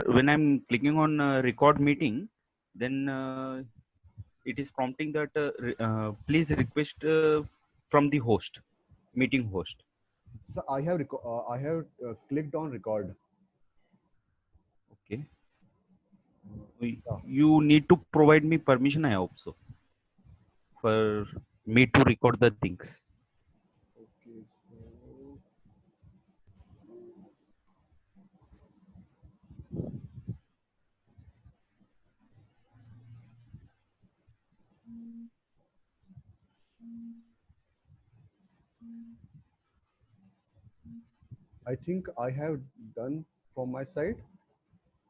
when I'm clicking on record meeting, then it is prompting that please request from the host, meeting host. So I have clicked on record. Okay. Yeah. You need to provide me permission, I hope so, for me to record the things. Okay. So I think I have done from my side.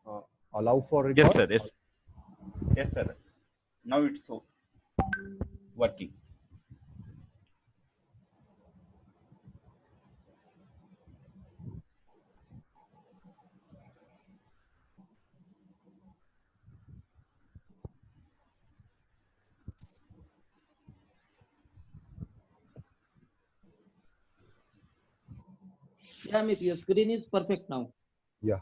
Uh, Allow for Yes, record. sir. Yes. Yes, sir. Now it's so working. Yeah, Amit, your screen is perfect now. Yeah.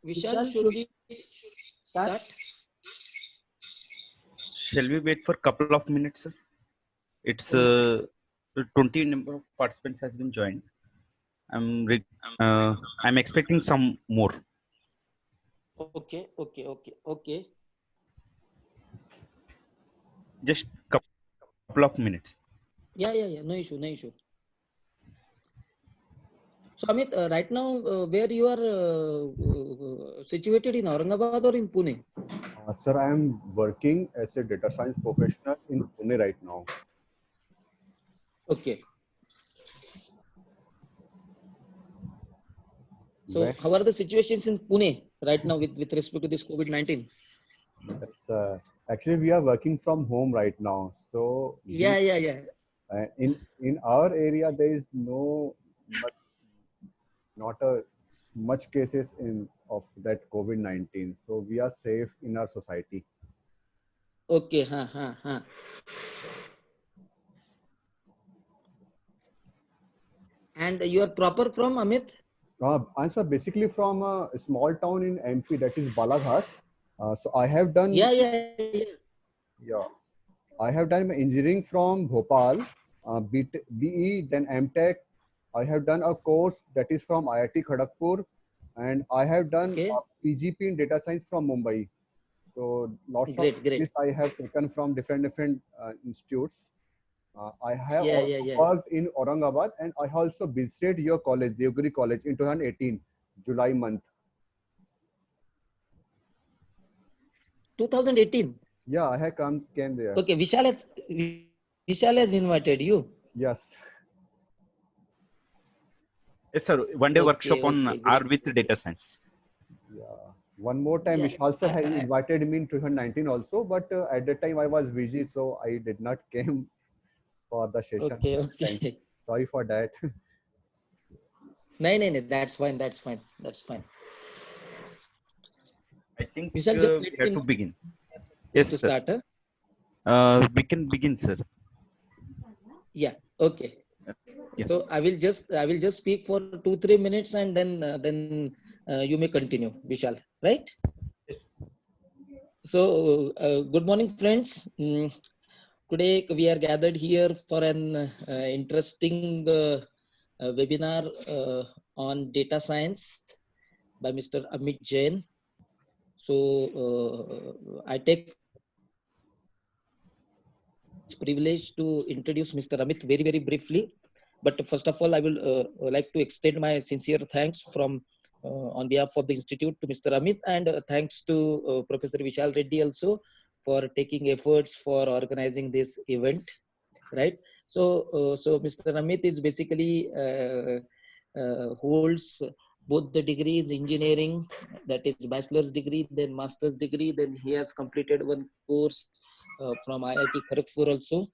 Vishal, should we start? Shall we wait for a couple of minutes, sir? It's 20 number of participants has been joined. I'm expecting some more. Okay. Just couple of minutes. Yeah. No issue. So, Amit, right now, where you are situated in Aurangabad or in Pune? Sir, I am working as a data science professional in Pune right now. Okay. So, Where, how are the situations in Pune right now with respect to this COVID-19? actually, we are working from home right now. So Yeah. in our area, there is much, not a much cases in of that COVID-19. So we are safe in our society. Okay. Huh. And you are proper from Amit? I'm so basically from a small town in MP, that is Balaghat. So I have done Yeah. yeah, I have done my engineering from Bhopal, BE, then MTech. I have done a course that is from IIT Kharagpur, and I have done Okay. PGP in data science from Mumbai. So lots of Great. degrees I have taken from different institutes. I have also Yeah. worked in Aurangabad, and I also visited your college, Devgiri College, in 2018, July month. 2018. Yeah, I have came there. Okay. Vishal has invited you. Yes. Yes, sir. One day workshop on Great. R with data science. Yeah. One more time, Yeah. Vishal sir had invited me in 2019 also, but at that time I was busy, so I did not came for the session. Thanks. Okay. Sorry for that. No. That's fine. I think Vishal, just we let have me to know begin. is Yes, to sir. start. Huh? We can begin, sir. Yeah. Okay. Yeah. So I will just speak for 2-3 minutes and then you may continue, Vishal. Right? Yes. So good morning, friends. Today we are gathered here for an interesting webinar on data science by Mr. Amit Jain. So I take much privilege to introduce Mr. Amit very briefly. But first of all, I will like to extend my sincere thanks from on behalf of the institute to Mr. Amit, and thanks to Professor Vishal Reddy also for taking efforts for organizing this event. Right. So Mr. Amit is basically holds both the degrees, engineering, that is bachelor's degree, then master's degree. Then he has completed one course from IIT Kharagpur also.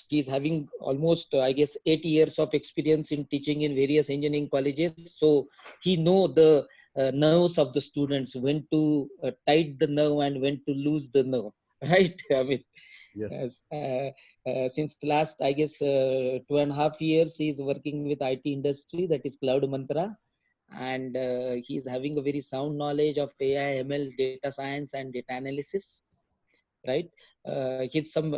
He is having almost, I guess, 8 years of experience in teaching in various engineering colleges. So he know the nerves of the students, when to tight the nerve and when to lose the nerve, right? I mean, Yes. yes, since last, I guess, 2.5 years, he is working with IT industry, that is Cloud Mantra, and he is having a very sound knowledge of AI, ML, data science, and data analysis. Right? He's some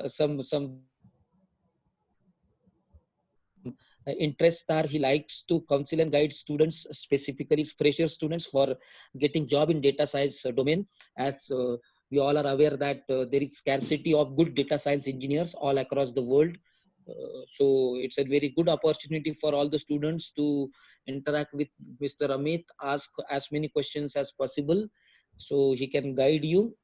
interests are he likes to counsel and guide students, specifically fresher students, for getting job in data science domain. As we all are aware that there is scarcity of good data science engineers all across the world. So it's a very good opportunity for all the students to interact with Mr. Amit, ask as many questions as possible, so he can guide you,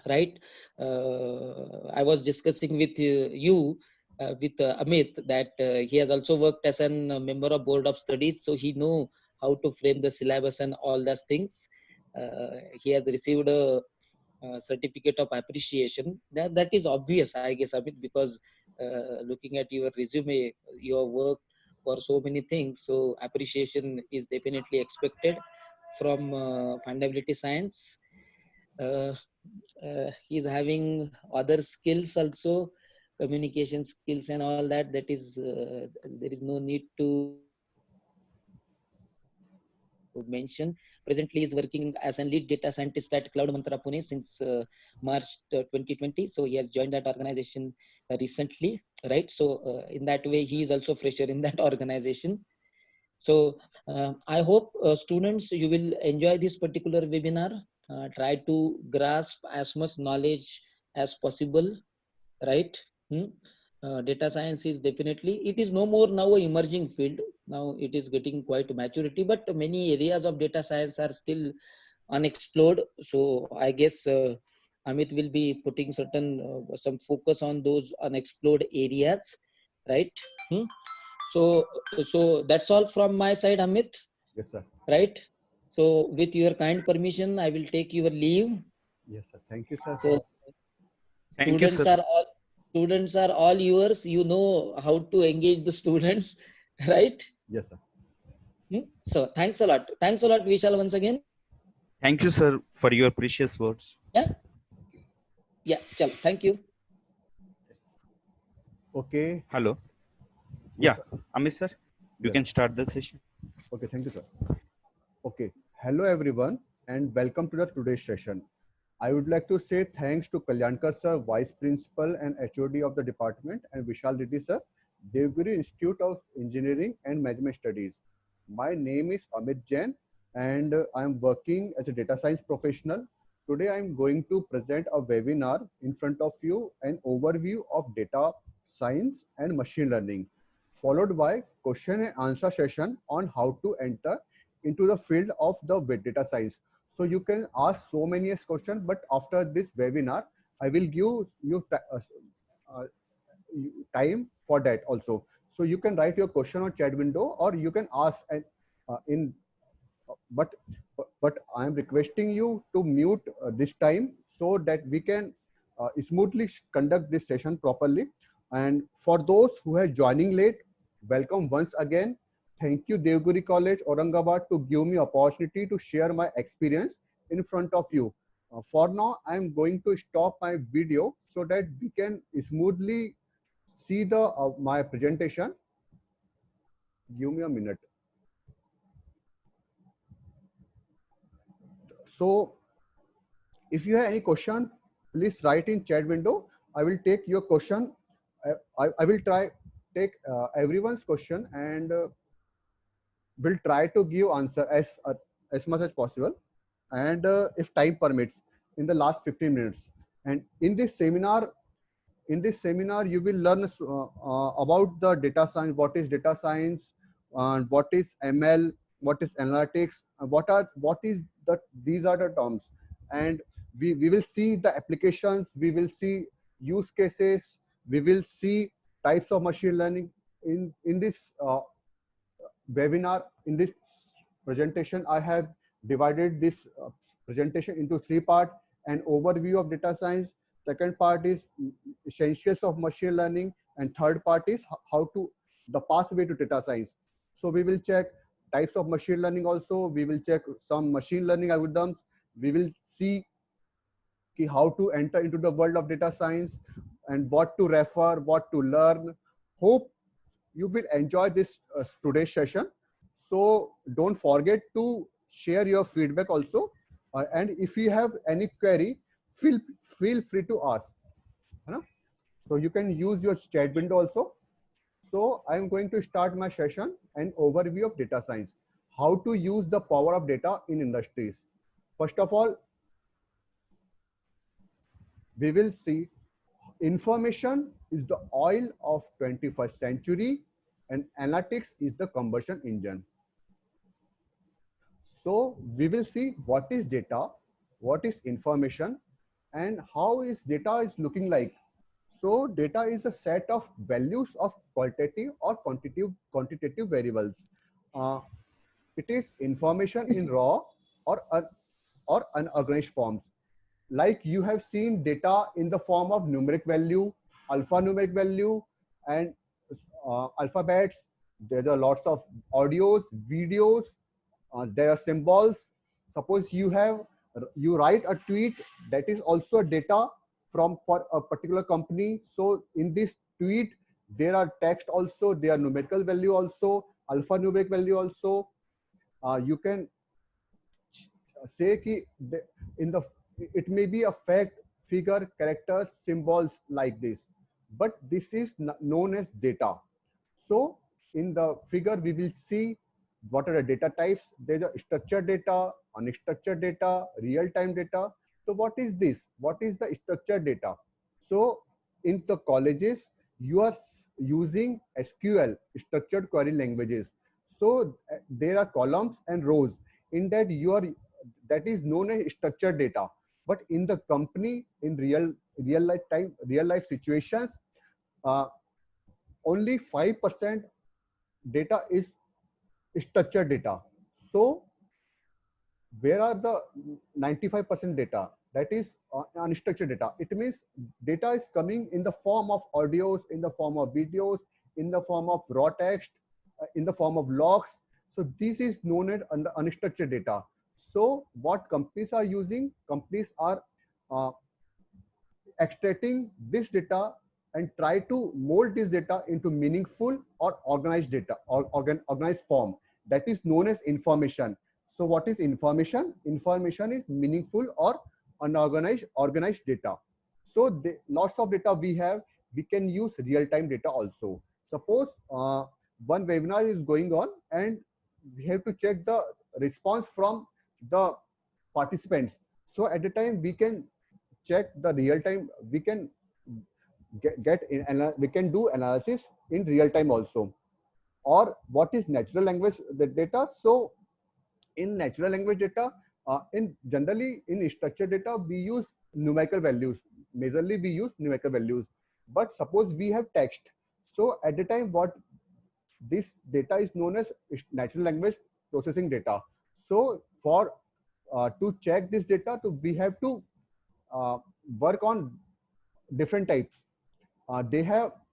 right? I was discussing with you, with Amit, that he has also worked as a member of board of studies, so he know how to frame the syllabus and all those things. He has received a certificate of appreciation. That is obvious, I guess, Amit, because looking at your resume, you have worked for so many things, so appreciation is definitely expected from fundability science. uh, he's having other skills also, communication skills and all that. That is there is no need to mention. Presently is working as a lead data scientist at Cloud Mantra Pune since March 2020. So he has joined that organization recently, right? So in that way, he is also fresher in that organization. So I hope students, you will enjoy this particular webinar. Try to grasp as much knowledge as possible, right? Hmm? Data science is definitely, it is no more now a emerging field. Now it is getting quite maturity, but many areas of data science are still unexplored. So I guess Amit will be putting certain some focus on those unexplored areas, right? Hmm? So so that's all from my side, Amit, Yes, sir. right? So with your kind permission, I will take your leave. Yes, sir. Thank you, sir. So Thank you, students sir. are all students are all yours. You know how to engage the students, right? Yes, sir. Hmm? So thanks a lot. Thanks a lot, Vishal, once again. Thank you, sir, for your precious words. Yeah, yeah. Chal, thank you. Okay. Hello. Yes, Yeah, sir. Amit, sir, you Yes. can start the session. Okay. Thank you, sir. Okay. Hello, everyone, and welcome to the today's session. I would like to say thanks to Kalyankar sir, Vice Principal and HOD of the department, and Vishal Reddy sir, Devgiri Institute of Engineering and Management Studies. My name is Amit Jain, and I am working as a data science professional. Today, I am going to present a webinar in front of you, an overview of data science and machine learning, followed by question and answer session on how to enter into the field of the data science. So you can ask so many questions, but after this webinar, I will give you uh, time for that also. So you can write your question on chat window, or you can ask in. But I am requesting you to mute this time so that we can smoothly conduct this session properly. And for those who are joining late, welcome once again. Thank you, Devgiri College, Aurangabad, to give me opportunity to share my experience in front of you. For now, I am going to stop my video so that we can smoothly see the my presentation. Give me a minute. So if you have any question, please write in chat window. I will take your question. I will try take everyone's question, and will try to give answer as much as possible, and if time permits, in the last 15 minutes. And in this seminar, you will learn about the data science, what is data science, what is ML, what is analytics, what is the these are the terms, and we will see the applications, we will see use cases, We will see types of machine learning in this webinar. In this presentation, I have divided this presentation into three parts: an overview of data science, second part is essentials of machine learning, and third part is how to the pathway to data science. So we will check types of machine learning also. We will check some machine learning algorithms. We will see how to enter into the world of data science and what to refer, what to learn. Hope you will enjoy this today's session. So don't forget to share your feedback also. And if you have any query, feel free to ask. So you can use your chat window also. So I'm going to start my session, an overview of data science, how to use the power of data in industries. First of all, we will see information is the oil of 21st century and analytics is the combustion engine. So we will see what is data, what is information, and how is data is looking like. So data is a set of values of qualitative or quantitative variables. It is information in raw or unorganized forms. Like you have seen data in the form of numeric value, alphanumeric value, and alphabets. There are lots of audios, videos. There are symbols. Suppose you write a tweet, that is also data for a particular company. So in this tweet, there are text also, there are numerical value also, alphanumeric value also. You can say ki in the it may be a fact, figure, character, symbols like this, but this is known as data. So in the figure we will see what are the data types. There's a structured data, unstructured data, real-time data. So what is this? What is the structured data? So in the colleges you are using SQL, structured query languages. So there are columns and rows. In that that is known as structured data. But in the company, in real life situations, only 5% data is structured data. So where are the 95% data? That is unstructured data. It means data is coming in the form of audios, in the form of videos, in the form of raw text, in the form of logs. So this is known as unstructured data. So what companies are using? Companies are extracting this data and try to mold this data into meaningful or organized data or organized form. That is known as information. So what is information? Information is meaningful or organized data. So lots of data we have. We can use real-time data also. Suppose one webinar is going on and we have to check the response from the participants. So at the time we can check the real time. We can we can do analysis in real time also. Or what is natural language data? So in natural language data, generally in structured data we use numerical values. Majorly we use numerical values. But suppose we have text. So at the time what this data is known as natural language processing data. So for to check this data, we have to work on different types.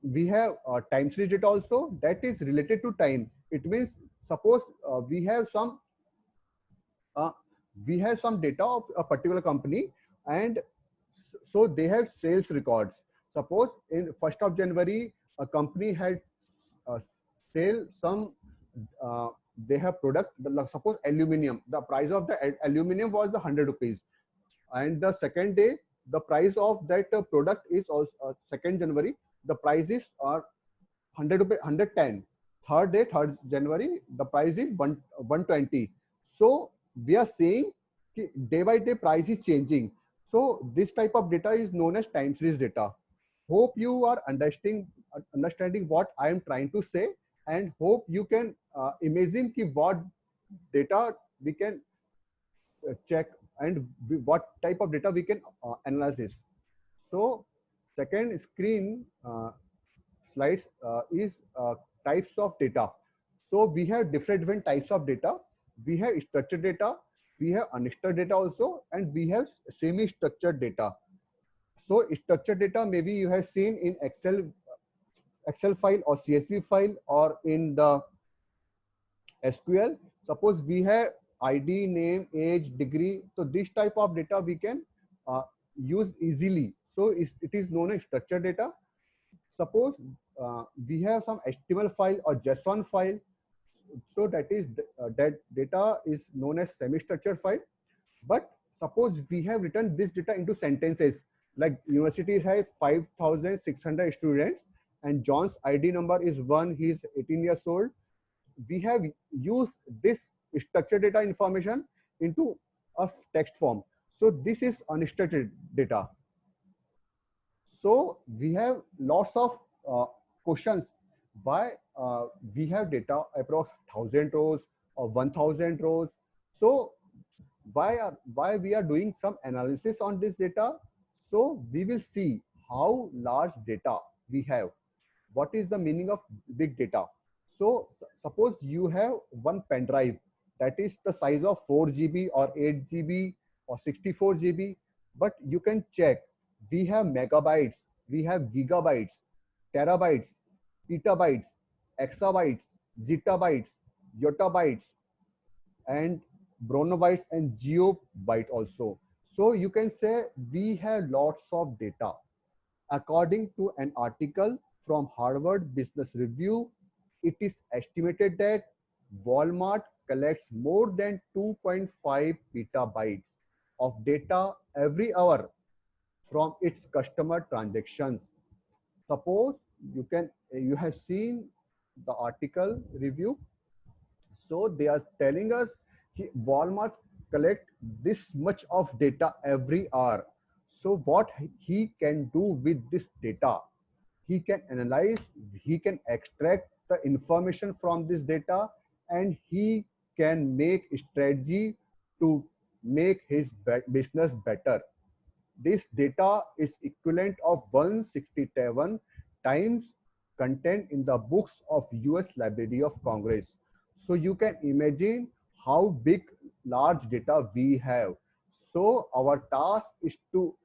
We have time series data also, that is related to time. It means suppose we have some data of a particular company, and so they have sales records. Suppose in 1st of January a company had sale some they have product, suppose aluminum. The price of the aluminum was the 100 rupees, and the second day the price of that product is also 2nd January, the prices are 100 rupees, 110. Third day, 3rd January, the price is 120. So we are saying day by day price is changing. So this type of data is known as time series data. Hope you are understanding what I am trying to say, and hope you can imagine what data we can check and what type of data we can analyze. So second screen slides is types of data. So we have different types of data. We have structured data, we have unstructured data also, and we have semi-structured data. So structured data maybe you have seen in Excel file or CSV file or in the SQL. Suppose we have ID, name, age, degree. So this type of data we can use easily. So it is known as structured data. Suppose we have some HTML file or JSON file. So that data is known as semi-structured file. But suppose we have written this data into sentences, like university has 5,600 students and John's ID number is 1, he is 18 years old. We have used this structured data information into a text form. So this is unstructured data. So we have lots of questions. Why we have data across 1,000 rows or 1,000 rows? So why we are doing some analysis on this data? So we will see how large data we have. What is the meaning of big data? So suppose you have one pen drive that is the size of 4 GB or 8 GB or 64 GB, but you can check we have megabytes, we have gigabytes, terabytes, petabytes, exabytes, zettabytes, yottabytes, and bronobytes and geobyte also. So you can say we have lots of data. According to an article from Harvard Business Review, it is estimated that Walmart collects more than 2.5 petabytes of data every hour from its customer transactions. Suppose you have seen the article review. So they are telling us Walmart collect this much of data every hour. So what he can do with this data? He can analyze, he can extract the information from this data, and he can make strategy to make his business better. This data is equivalent of 167 times content in the books of US Library of Congress. So you can imagine how big large data we have. So our task is to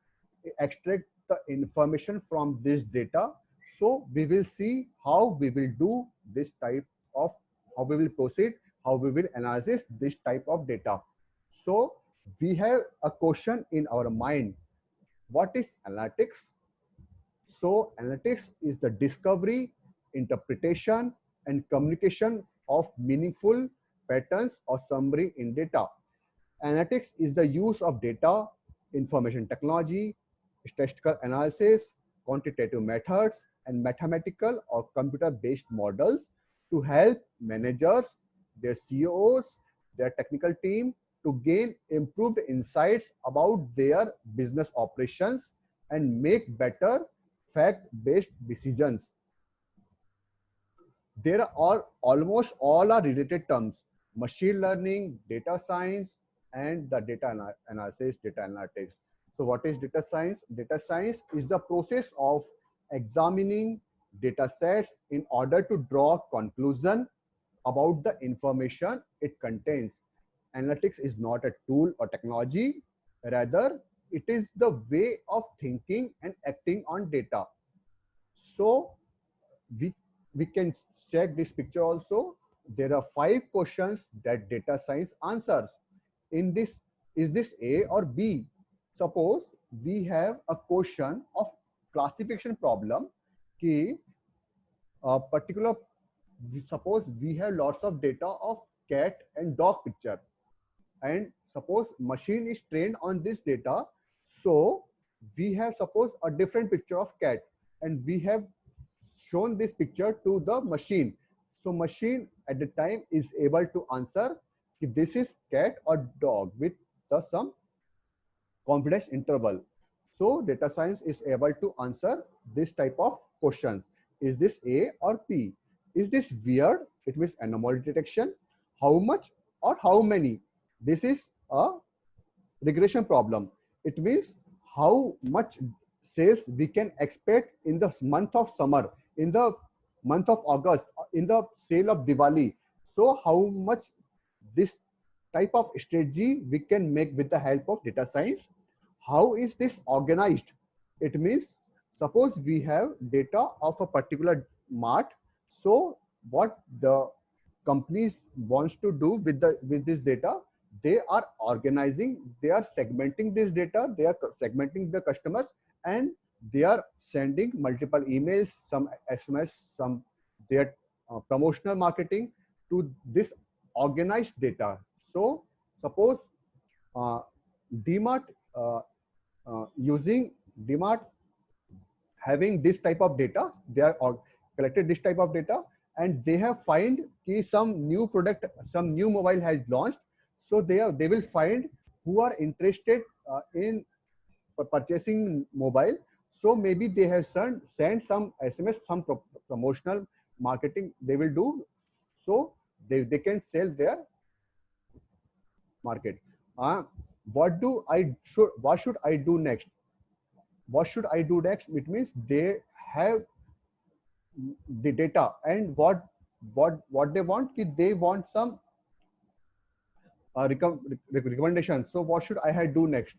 extract the information from this data. So we will see how we will do this type of, how we will proceed, how we will analyze this type of data. So we have a question in our mind. What is analytics? So analytics is the discovery, interpretation, and communication of meaningful patterns or summary in data. Analytics is the use of data, information technology, statistical analysis, quantitative methods, and mathematical or computer-based models to help managers, their CEOs, their technical team to gain improved insights about their business operations and make better fact-based decisions. There are almost all are related terms: machine learning, data science, and the data analysis, data analytics. So what is data science? Data science is the process of examining data sets in order to draw conclusion about the information it contains. Analytics is not a tool or technology, rather it is the way of thinking and acting on data. So we can check this picture also. There are 5 questions that data science answers. In this, is this A or B? Suppose we have a question of classification problem. Ki a particular, suppose we have lots of data of cat and dog picture, and suppose machine is trained on this data. So we have suppose a different picture of cat, and we have shown this picture to the machine. So machine at the time is able to answer if this is cat or dog with some confidence interval. So data science is able to answer this type of question. Is this A or P? Is this weird? It means anomaly detection. How much or how many? This is a regression problem. It means how much sales we can expect in the month of summer, in the month of August, in the sale of Diwali. So how much this type of strategy we can make with the help of data science. How is this organized? It means suppose we have data of a particular mart. So what the companies wants to do with this data, they are organizing, they are segmenting this data, they are segmenting the customers, and they are sending multiple emails, some SMS, some their promotional marketing to this organized data. So suppose uh, DMart uh, using DMart having this type of data, they are collected this type of data, and they have find कि some new product, some new mobile has launched. So they will find who are interested in purchasing mobile. So maybe they have sent some SMS, some promotional marketing they will do, so they can sell their market. What should I do next? What should I do next? It means they have the data, and what they want, they want some recommendation. So what should I do next?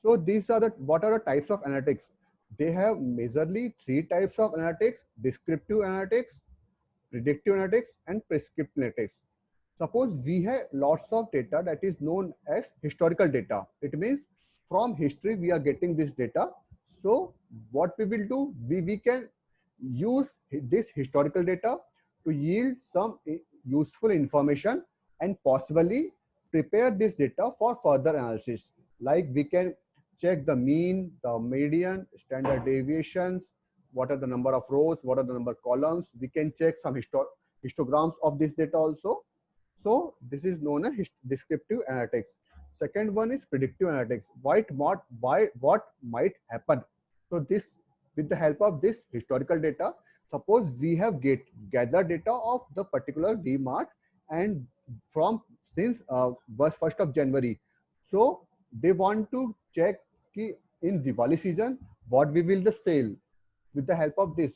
So these are the what are the types of analytics? They have majorly three types of analytics: descriptive analytics, predictive analytics, and prescriptive analytics. Suppose we have lots of data that is known as historical data. It means from history we are getting this data. So what we will do, we can use this historical data to yield some useful information and possibly prepare this data for further analysis. Like we can check the mean, the median, standard deviations, what are the number of rows, what are the number of columns. We can check some histograms of this data also. So this is known as descriptive analytics. Second one is predictive analytics. What might happen? So this, with the help of this historical data, suppose we have gathered data of the particular DMart, and from since 1st of January. So they want to check ki in Diwali season what we will the sale with the help of this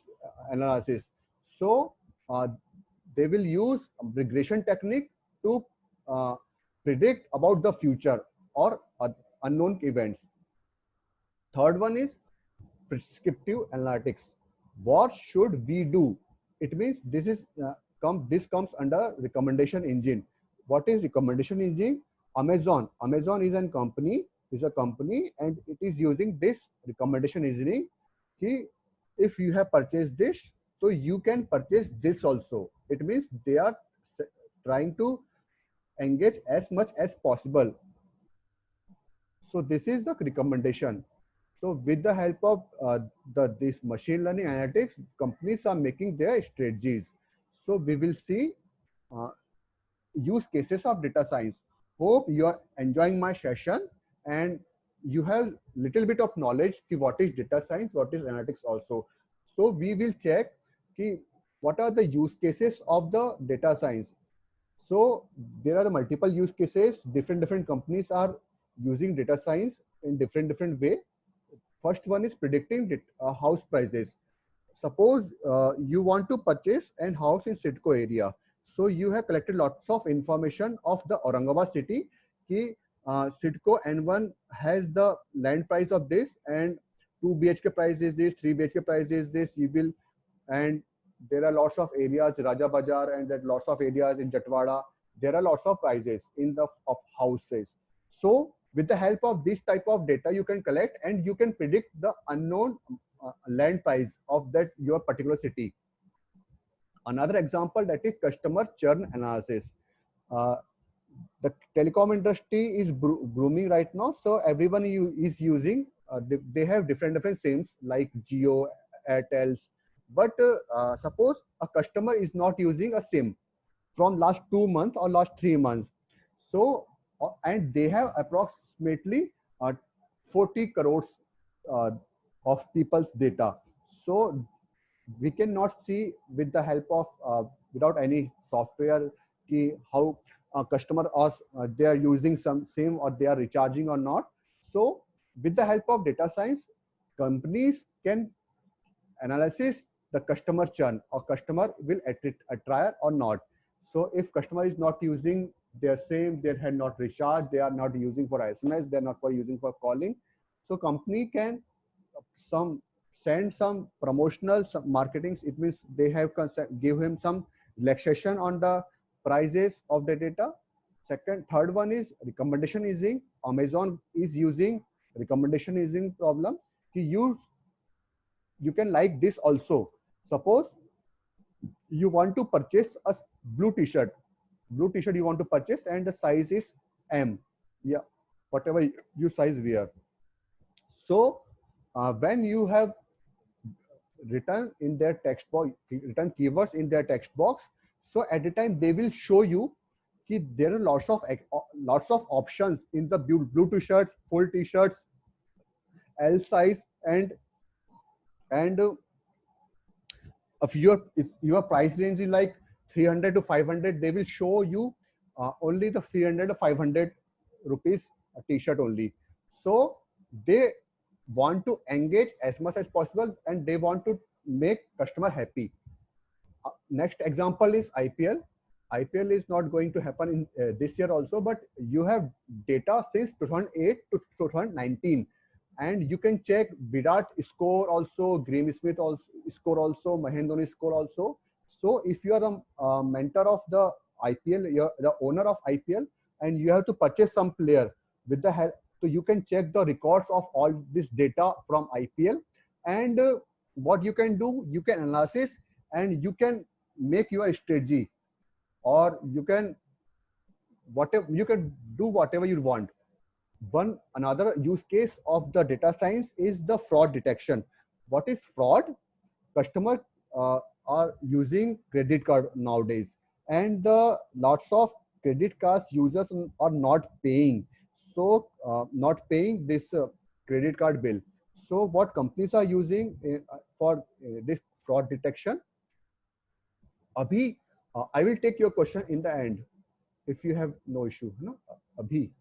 analysis. So they will use regression technique to predict about the future or unknown events. Third one is prescriptive analytics. What should we do? It means this is this comes under recommendation engine. What is recommendation engine? Amazon is a company, and it is using this recommendation engineering. If you have purchased this, so you can purchase this also. It means they are trying to engage as much as possible. So this is the recommendation. So with the help of this machine learning analytics, companies are making their strategies. So we will see use cases of data science. Hope you are enjoying my session and you have little bit of knowledge ki what is data science, what is analytics also. So we will check ki what are the use cases of the data science. So there are the multiple use cases. Different companies are using data science in different way. First one is predicting house prices. Suppose you want to purchase a house in Sidco area. So you have collected lots of information of the Aurangabad city. Ki Sidco N1 has the land price of this, and 2 BHK price is this, 3 BHK price is this. You will, and there are lots of areas, Raja Bazaar, and that lots of areas in Jatwada. There are lots of prices in the of houses. So with the help of this type of data, you can collect and you can predict the unknown land price of that your particular city. Another example, that is customer churn analysis. The telecom industry is booming right now, so everyone is using. They have different SIMs like Jio, Airtels. But suppose a customer is not using a SIM from last 2 months or last 3 months. So and they have approximately 40 crores of people's data. So we cannot see with the help of without any software ki how a customer they are using some SIM or they are recharging or not. So with the help of data science, companies can analyze the customer churn, or customer will try or not. So if customer is not using their SIM, they had not recharged, they are not using for SMS, they're not for using for calling. So company can send some promotional marketings. It means they have give him some relaxation on the prices of the data. Third one is recommendation easing. Amazon is using recommendation easing problem. You can like this also. Suppose you want to purchase a blue t-shirt you want to purchase, and the size is M, yeah, whatever you size wear. So when you have written in their text box, written keywords in their text box, so at the time they will show you that there are lots of options in the blue t-shirts, full t-shirts, L size, and if your price range is like 300 to 500, they will show you only the 300 to 500 rupees a t-shirt only. So they want to engage as much as possible, and they want to make customer happy. Next example is IPL. IPL is not going to happen in this year also, but you have data since 2008 to 2019. And you can check Virat score also, Graeme Smith also score also, Mahendra Dhoni score also. So if you are the mentor of the IPL, you're the owner of IPL, and you have to purchase some player with the help, so you can check the records of all this data from IPL. And what you can do, you can analysis, and you can make your strategy, or you can do whatever you want. Another use case of the data science is the fraud detection. What is fraud? Customer are using credit card nowadays, and lots of credit cards users are not paying. So not paying this credit card bill. So what companies are using for this fraud detection? Abhi, I will take your question in the end if you have no issue. No, Abhi.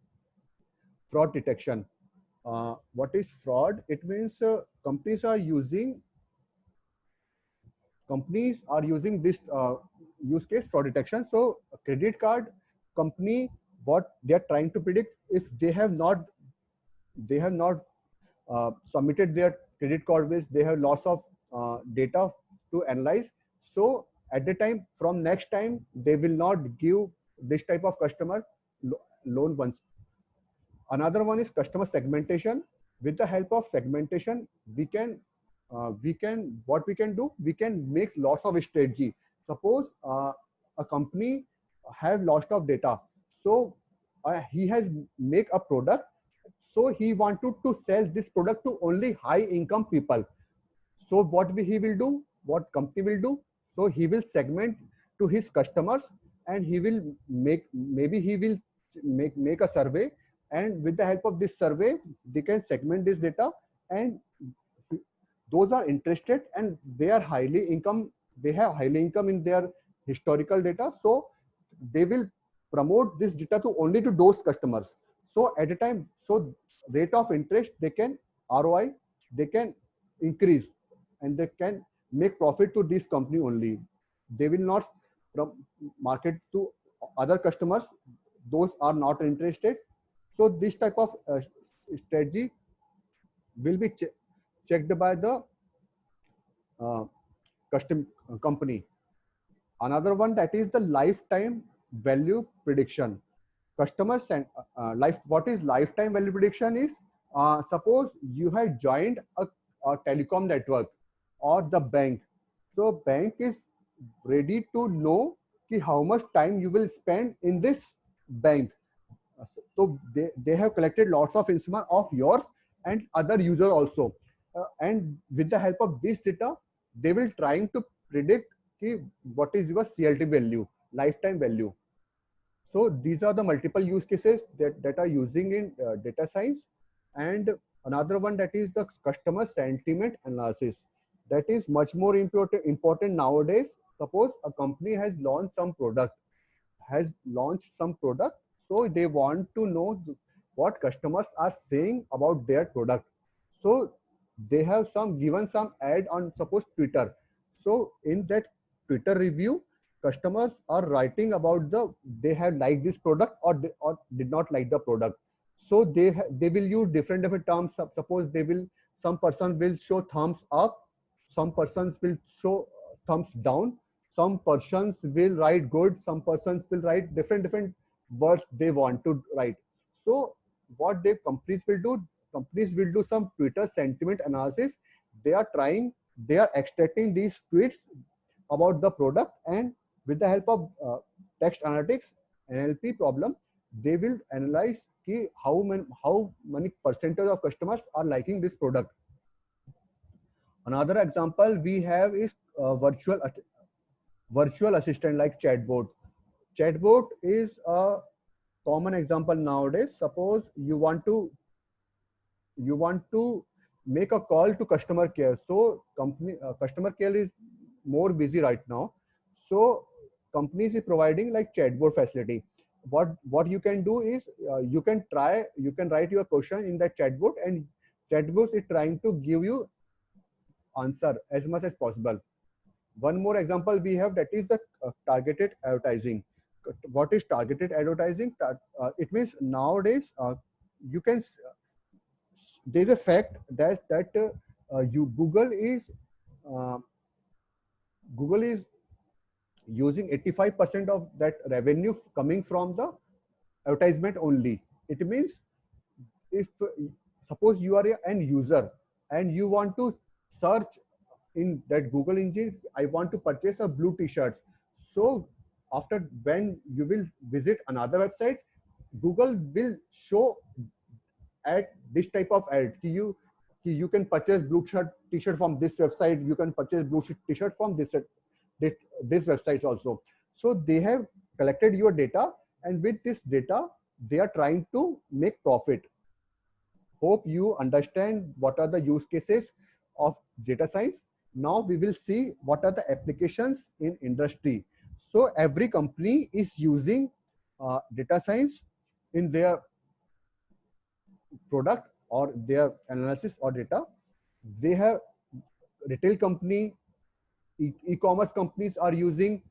Fraud detection. What is fraud? It means companies are using this use case, fraud detection. So a credit card company, what they are trying to predict, if they have not submitted their credit card bills, they have lots of data to analyze. So at the time, from next time, they will not give this type of customer loan once. Another one is customer segmentation. With the help of segmentation, we can make lots of strategy. Suppose a company has lots of data, so he has make a product, so he wanted to sell this product to only high income people. So what he will do, what company will do, so he will segment to his customers, and he will make a survey, and with the help of this survey they can segment this data, and those are interested and they have highly income in their historical data, so they will promote this data only to those customers. So at a time, so rate of interest, they can ROI, they can increase, and they can make profit to this company only. They will not market to other customers, those are not interested. So this type of strategy will be checked by the custom company. Another one, that is the lifetime value prediction. Customers and what is lifetime value prediction is, suppose you have joined a telecom network or the bank. So bank is ready to know how much time you will spend in this bank. So they have collected lots of information of yours and other users also. And with the help of this data, they will trying to predict what is your CLT value, lifetime value. So these are the multiple use cases that are using in data science. And another one, that is the customer sentiment analysis. That is much more important nowadays. Suppose a company has launched some product, so they want to know what customers are saying about their product. So they have given some ad on suppose Twitter. So in that Twitter review, customers are writing about they have liked this product or did not like the product. So they will use different terms. Suppose some person will show thumbs up, some persons will show thumbs down, some persons will write good, some persons will write different words they want to write. So what companies will do some Twitter sentiment analysis. They are extracting these tweets about the product, and with the help of text analytics, NLP problem, they will analyze how many percentage of customers are liking this product. Another example we have is virtual assistant like chatbot. Chatbot is a common example nowadays. Suppose you want to make a call to customer care. So customer care is more busy right now. So companies is providing like chatbot facility. What you can do is you can write your question in that chatbot, and chatbot is trying to give you answer as much as possible. One more example we have, that is the targeted advertising. What is targeted advertising? It means nowadays you can there's a fact that uh, Google is using 85% of that revenue coming from the advertisement only. It means if suppose you are an end user and you want to search in that Google engine, I want to purchase a blue t-shirt. So after when you will visit another website, Google will show at this type of ad. You can purchase blue t-shirt from this website. You can purchase blue t-shirt from this website also. So they have collected your data, and with this data, they are trying to make profit. Hope you understand what are the use cases of data science. Now we will see what are the applications in industry. So every company is using data science in their product or their analysis or data. They have retail company, e-commerce companies are using,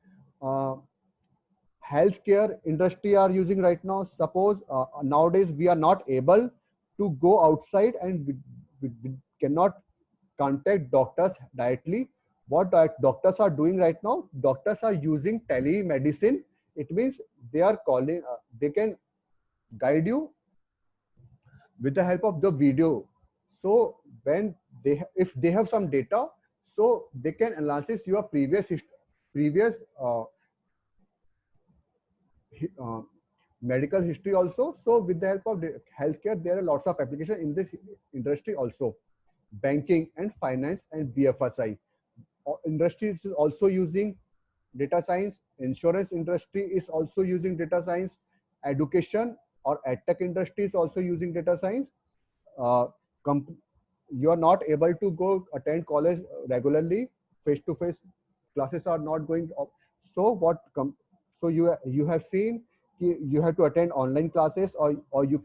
healthcare industry are using right now. Suppose nowadays we are not able to go outside and we cannot contact doctors directly. What doctors are doing right now? Doctors are using telemedicine. It means they are calling, they can guide you with the help of the video. So when if they have some data, so they can analyze your previous medical history also. So with the help of healthcare, there are lots of applications in this industry also. Banking and finance and BFSI industry is also using data science. Insurance industry is also using data science. Education or edtech industry is also using data science. Uh, you are not able to go attend college regularly. Face-to-face classes are not going up. So so you have seen you have to attend online classes, or you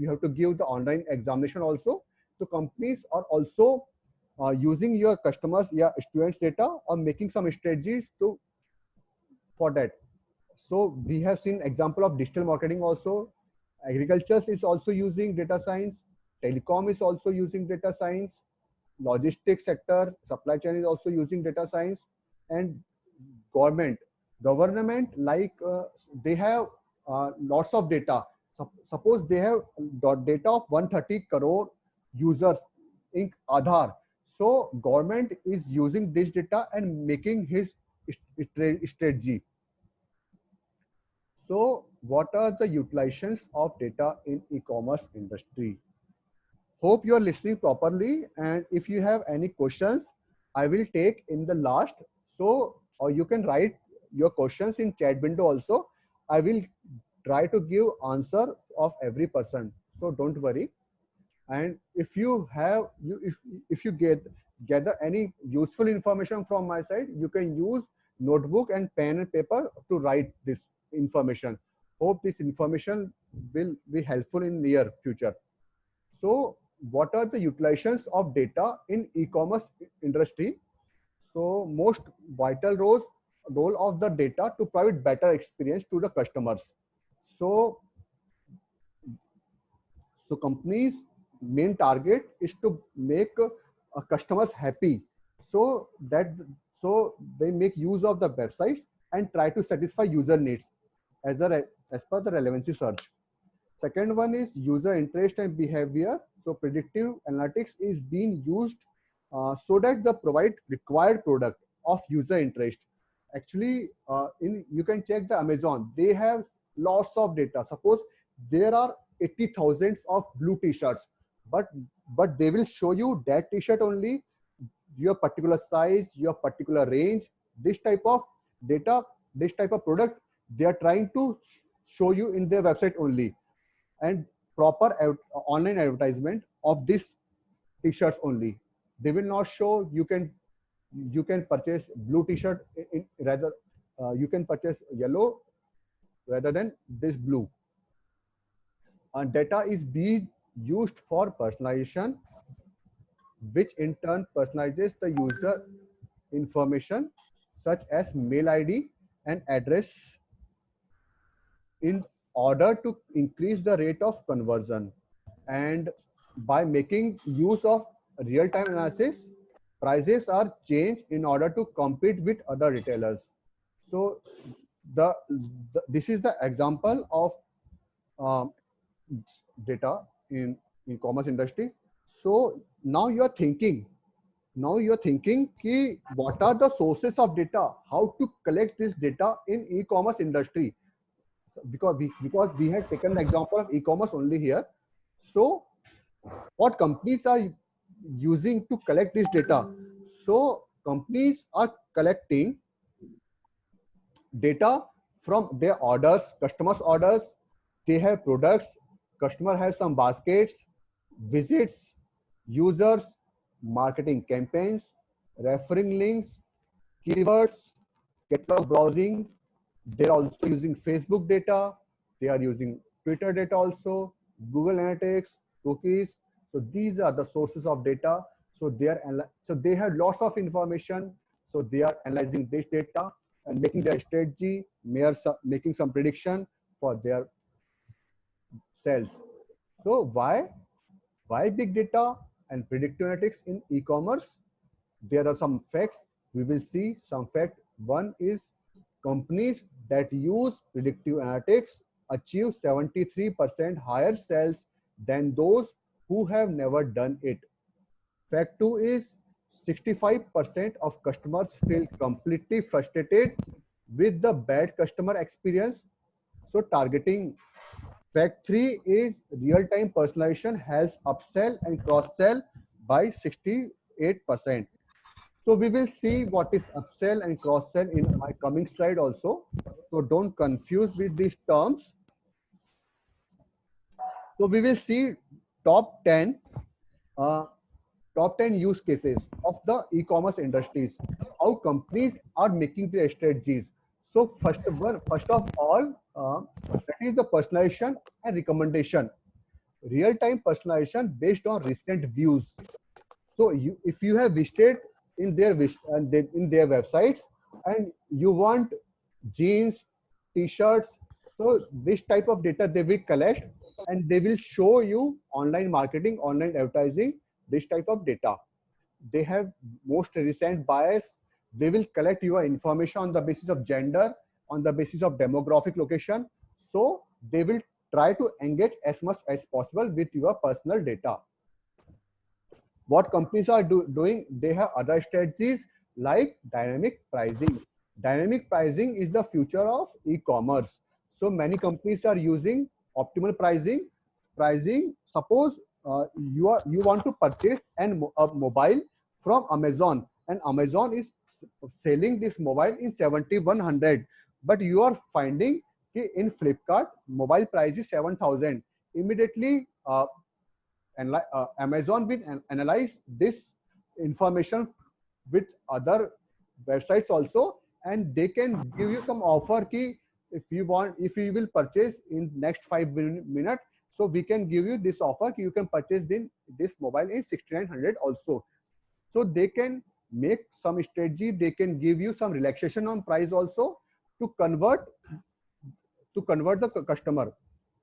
have to give the online examination also. So companies are also using your customers, students data, or making some strategies for that. So we have seen example of digital marketing also. Agriculture is also using data science. Telecom is also using data science. Logistics sector, supply chain is also using data science. And government like they have lots of data. Suppose they have data of 130 crore users in Aadhaar. So government is using this data and making his strategy. So what are the utilizations of data in e-commerce industry? Hope you are listening properly, and if you have any questions, I will take in the last. So, or you can write your questions in chat window also. I will try to give answer of every person. So don't worry. And if you have if you gather any useful information from my side, you can use notebook and pen and paper to write this information. Hope this information will be helpful in near future. So what are the utilizations of data in e-commerce industry? So most vital role of the data to provide better experience to the customers. So companies main target is to make customers happy, so that so they make use of the websites and try to satisfy user needs as per the relevancy search. Second one is user interest and behavior. So predictive analytics is being used so that the provide required product of user interest. Actually, in you can check the Amazon. They have lots of data. Suppose there are 80,000 of blue t-shirts, but they will show you that t-shirt only, your particular size, your particular range. This type of data, this type of product, they are trying to show you in their website only, and proper online advertisement of this t-shirts only. They will not show you can purchase blue t-shirt rather you can purchase yellow rather than this blue. And data is being used for personalization, which in turn personalizes the user information such as mail ID and address in order to increase the rate of conversion. And by making use of real-time analysis, prices are changed in order to compete with other retailers. So this is the example of data in e-commerce industry. So now you're thinking ki what are the sources of data, how to collect this data in e-commerce industry, because we had taken the example of e-commerce only here. So what companies are using to collect this data? So companies are collecting data from their orders, customers orders. They have products, customer has some baskets, visits, users, marketing campaigns, referring links, keywords, catalog browsing. They're also using Facebook data. They are using Twitter data also, Google Analytics, cookies. So these are the sources of data. So they have lots of information. So they are analyzing this data and making their strategy, making some prediction for their sales. So why big data and predictive analytics in e-commerce? There are some facts. We will see some fact. One is companies that use predictive analytics achieve 73% higher sales than those who have never done it. Fact two is 65% of customers feel completely frustrated with the bad customer experience. So targeting. Fact three is real-time personalization helps upsell and cross-sell by 68%. So we will see what is upsell and cross-sell in my coming slide also. So don't confuse with these terms. So we will see top 10 use cases of the e-commerce industries, how companies are making their strategies. So first of all, that is the personalization and recommendation. Real-time personalization based on recent views. So if you have visited in their websites and you want jeans, t-shirts, so this type of data they will collect and they will show you online marketing, online advertising, this type of data. They have most recent bias. They will collect your information on the basis of gender, on the basis of demographic location. So they will try to engage as much as possible with your personal data. What companies are doing, they have other strategies like dynamic pricing. Dynamic pricing is the future of e-commerce. So many companies are using optimal pricing. Suppose you want to purchase a mobile from Amazon, and Amazon is selling this mobile in 7,100, but you are finding in Flipkart mobile price is 7,000. Immediately Amazon will analyze this information with other websites also, and they can give you some offer ki if you will purchase in next 5 minutes, So we can give you this offer. You can purchase this mobile in 6900 also. So they can make some strategy. They can give you some relaxation on price also to convert the customer.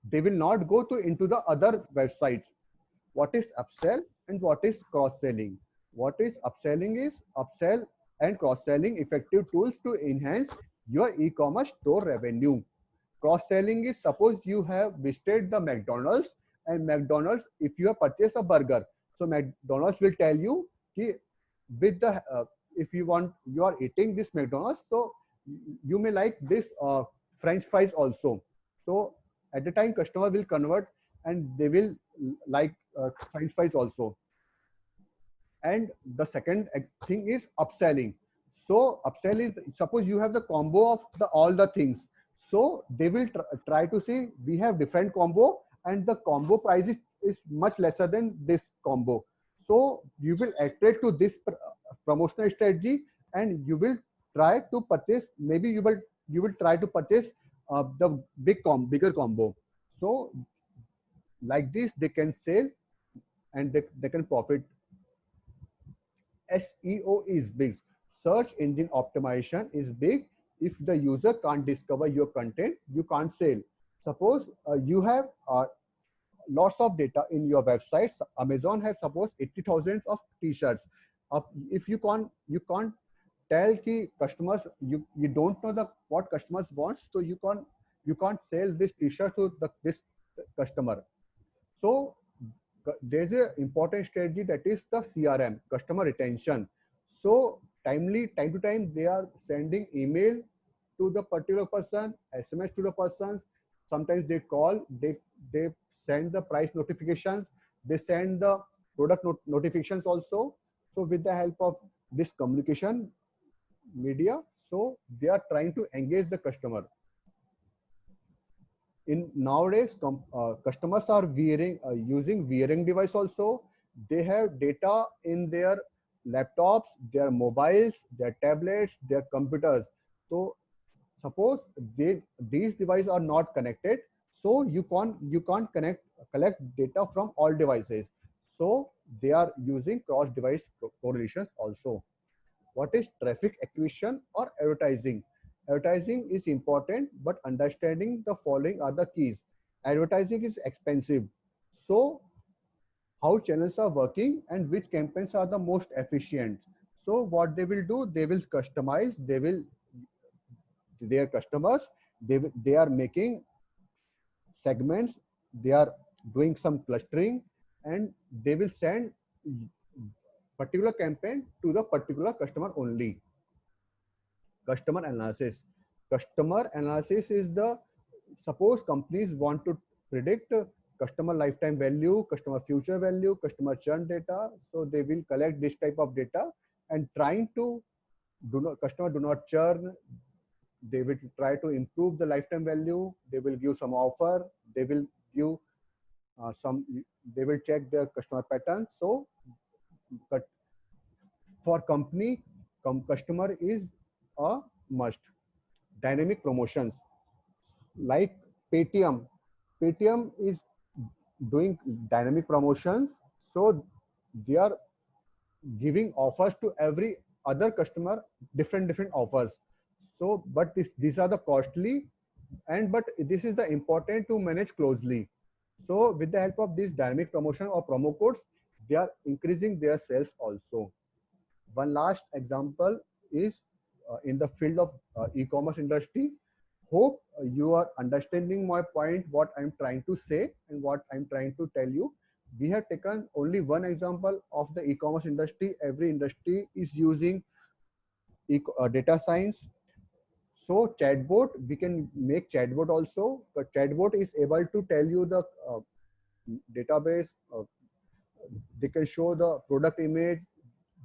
They will not go to into the other websites. What is upsell and what is cross selling? What is upselling is upsell and cross selling effective tools to enhance your e-commerce store revenue. Cross selling is, suppose you have visited the McDonald's, and McDonald's, if you have purchased a burger, so McDonald's will tell you ki with the if you are eating this McDonald's, so you may like this French fries also. So at the time customer will convert and they will like French fries also. And the second thing is upselling. So upsell is, suppose you have the combo of all the things, so they will try to see we have different combo and the combo price is much lesser than this combo. So you will attract to this promotional strategy and you will try to purchase, maybe you will try to purchase the bigger combo. So like this they can sell and they can profit. SEO is big. Search engine optimization is big. If the user can't discover your content, you can't sell. Suppose you have lots of data in your websites. Amazon has suppose 80,000 of t-shirts. If you can't tell ki customers, you don't know what customers want, so you can't sell this t-shirt to this customer. So there's an important strategy, that is the CRM, customer retention. So time to time they are sending email to the particular person, SMS to the persons. Sometimes they call, they send the price notifications, they send the product notifications also. So with the help of this communication media, so they are trying to engage the customer. In nowadays customers are using wearing device also. They have data in their laptops, their mobiles, their tablets, their computers. So suppose these devices are not connected, so you can't collect data from all devices. So they are using cross device correlations also. What is traffic acquisition or advertising? Advertising is important, but understanding the following are the keys. Advertising is expensive. So how channels are working and which campaigns are the most efficient. So what they will do, they will customize, their customers, they are making segments, they are doing some clustering, and they will send particular campaign to the particular customer only. Customer analysis. Customer analysis is the, suppose companies want to predict customer lifetime value, customer future value, customer churn data. So they will collect this type of data and trying to customer do not churn. They will try to improve the lifetime value. They will give some offer. They will give they will check their customer pattern. So for company, customer is a must. Dynamic promotions like Paytm. Paytm is doing dynamic promotions. So they are giving offers to every other customer, different offers. So, but these are the costly, but this is the important to manage closely. So with the help of this dynamic promotion or promo codes, they are increasing their sales also. One last example is in the field of e-commerce industry. Hope you are understanding my point, what I'm trying to say and what I'm trying to tell you. We have taken only one example of the e-commerce industry. Every industry is using data science. So chatbot, we can make chatbot also, but chatbot is able to tell you the database. They can show the product image.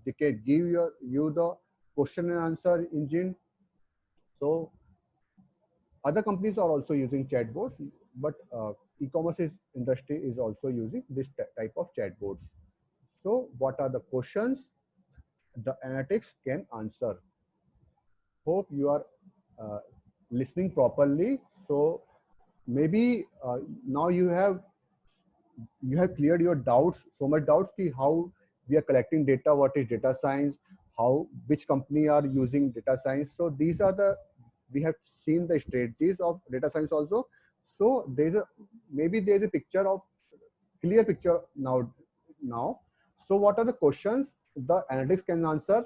They can give you the question and answer engine. So other companies are also using chatbots, but e-commerce industry is also using this type of chatbots. So what are the questions the analytics can answer? Hope you are listening properly. So maybe now you have you have cleared your doubts, so much doubts ki how we are collecting data, what is data science, how which company are using data science. So these are the, we have seen the strategies of data science also. So there's a, maybe there's a picture of clear picture now. So what are the questions the analytics can answer?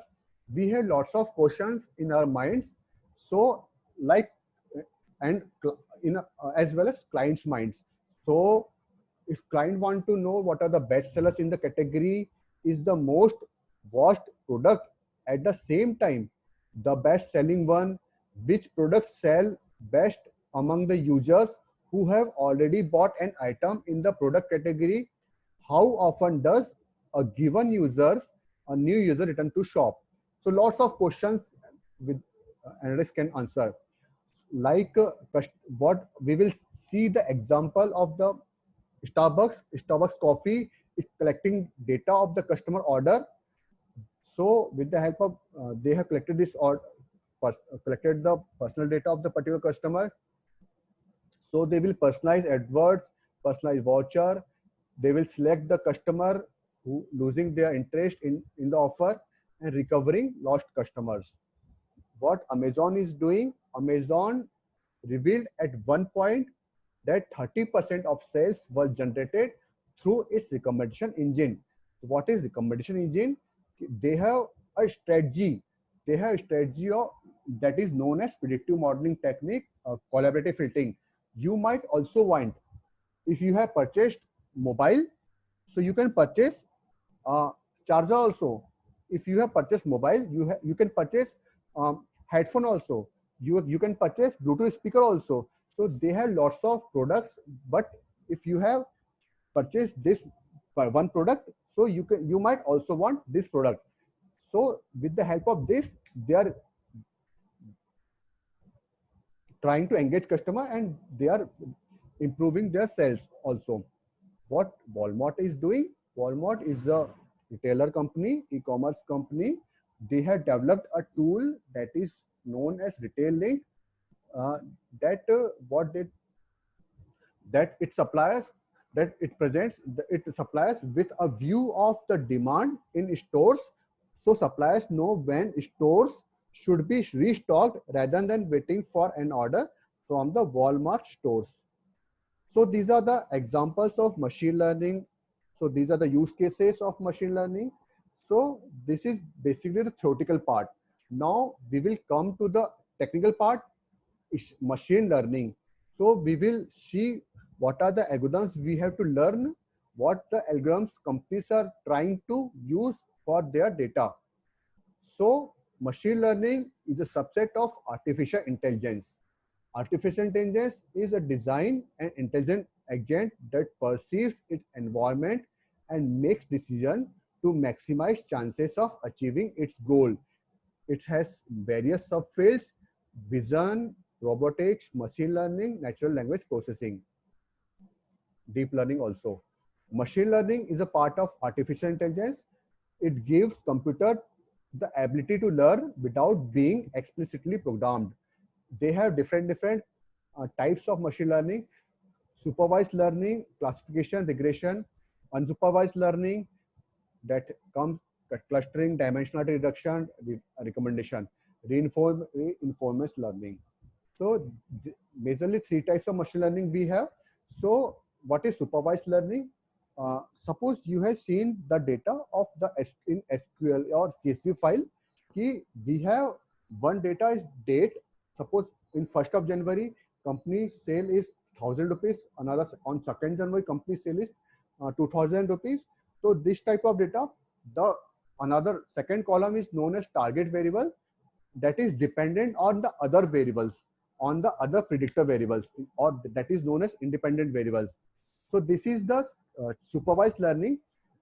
We have lots of questions in our minds. So like, and in as well as clients' minds. So if client want to know what are the best sellers in the category, is the most watched product, at the same time the best selling one, which products sell best among the users who have already bought an item in the product category, how often does a given user, a new user, return to shop. So lots of questions with analysts can answer. Like what we will see the example of the Starbucks coffee is collecting data of the customer order. So with the help of they have collected this or collected the personal data of the particular customer. So they will personalize AdWords, personalize voucher. They will select the customer who losing their interest in the offer and recovering lost customers. What Amazon is doing, Amazon revealed at one point that 30% of sales were generated through its recommendation engine. What is recommendation engine? They have a strategy. They have a strategy of, that is known as predictive modeling technique, collaborative filtering. You might also want, if you have purchased mobile, so you can purchase charger also. If you have purchased mobile, you can purchase headphone also. You can purchase Bluetooth speaker also. So they have lots of products, but if you have purchased this one product, so you might also want this product. So with the help of this, they are trying to engage customer and they are improving their sales also. What Walmart is doing, Walmart is a retailer company, e-commerce company. They have developed a tool that is known as Retail Link. That what they that it suppliers that it presents it suppliers with a view of the demand in stores, so suppliers know when stores should be restocked rather than waiting for an order from the Walmart stores. So these are the examples of machine learning. So these are the use cases of machine learning. So this is basically the theoretical part. Now we will come to the technical part, is machine learning. So we will see what are the algorithms we have to learn, what the algorithms companies are trying to use for their data. So machine learning is a subset of artificial intelligence. Artificial intelligence is a design and intelligent agent that perceives its environment and makes decisions to maximize chances of achieving its goal. It has various subfields: vision, robotics, machine learning, natural language processing, deep learning also. Machine learning is a part of artificial intelligence. It gives computer the ability to learn without being explicitly programmed. They have different types of machine learning: supervised learning, classification, regression; unsupervised learning, that comes clustering, dimensionality reduction, recommendation; reinforcement learning. So majorly three types of machine learning we have. So what is supervised learning? Suppose you have seen the data of the in SQL or CSV file. We have one data is date. Suppose in 1st of January, company sale is 1,000 rupees. Another on 2nd January, company sale is 2,000 rupees. So this type of data, the another second column is known as target variable, that is dependent on the other variables, on the other predictor variables, or that is known as independent variables. So this is the supervised learning.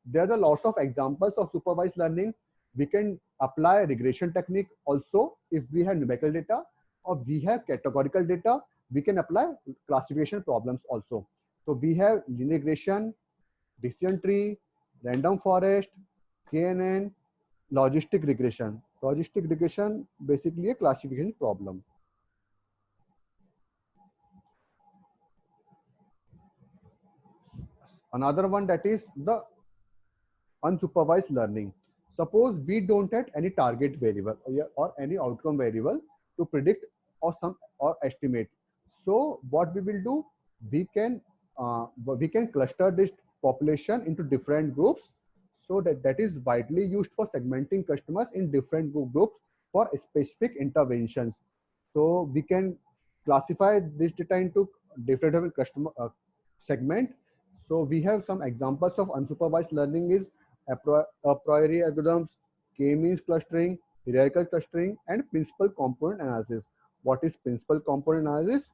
There are lots of examples of supervised learning. We can apply regression technique also if we have numerical data, or we have categorical data. We can apply classification problems also. So we have linear regression, decision tree, random forest, KNN, logistic regression. Logistic regression basically a classification problem. another one, that is the unsupervised learning. Suppose we don't have any target variable or any outcome variable to predict or estimate. So what we will do, we can cluster this population into different groups, so that is widely used for segmenting customers in different groups for specific interventions. So we can classify this data into different customer segment. So we have some examples of unsupervised learning is a priori algorithms, k-means clustering, hierarchical clustering, and principal component analysis. What is principal component analysis?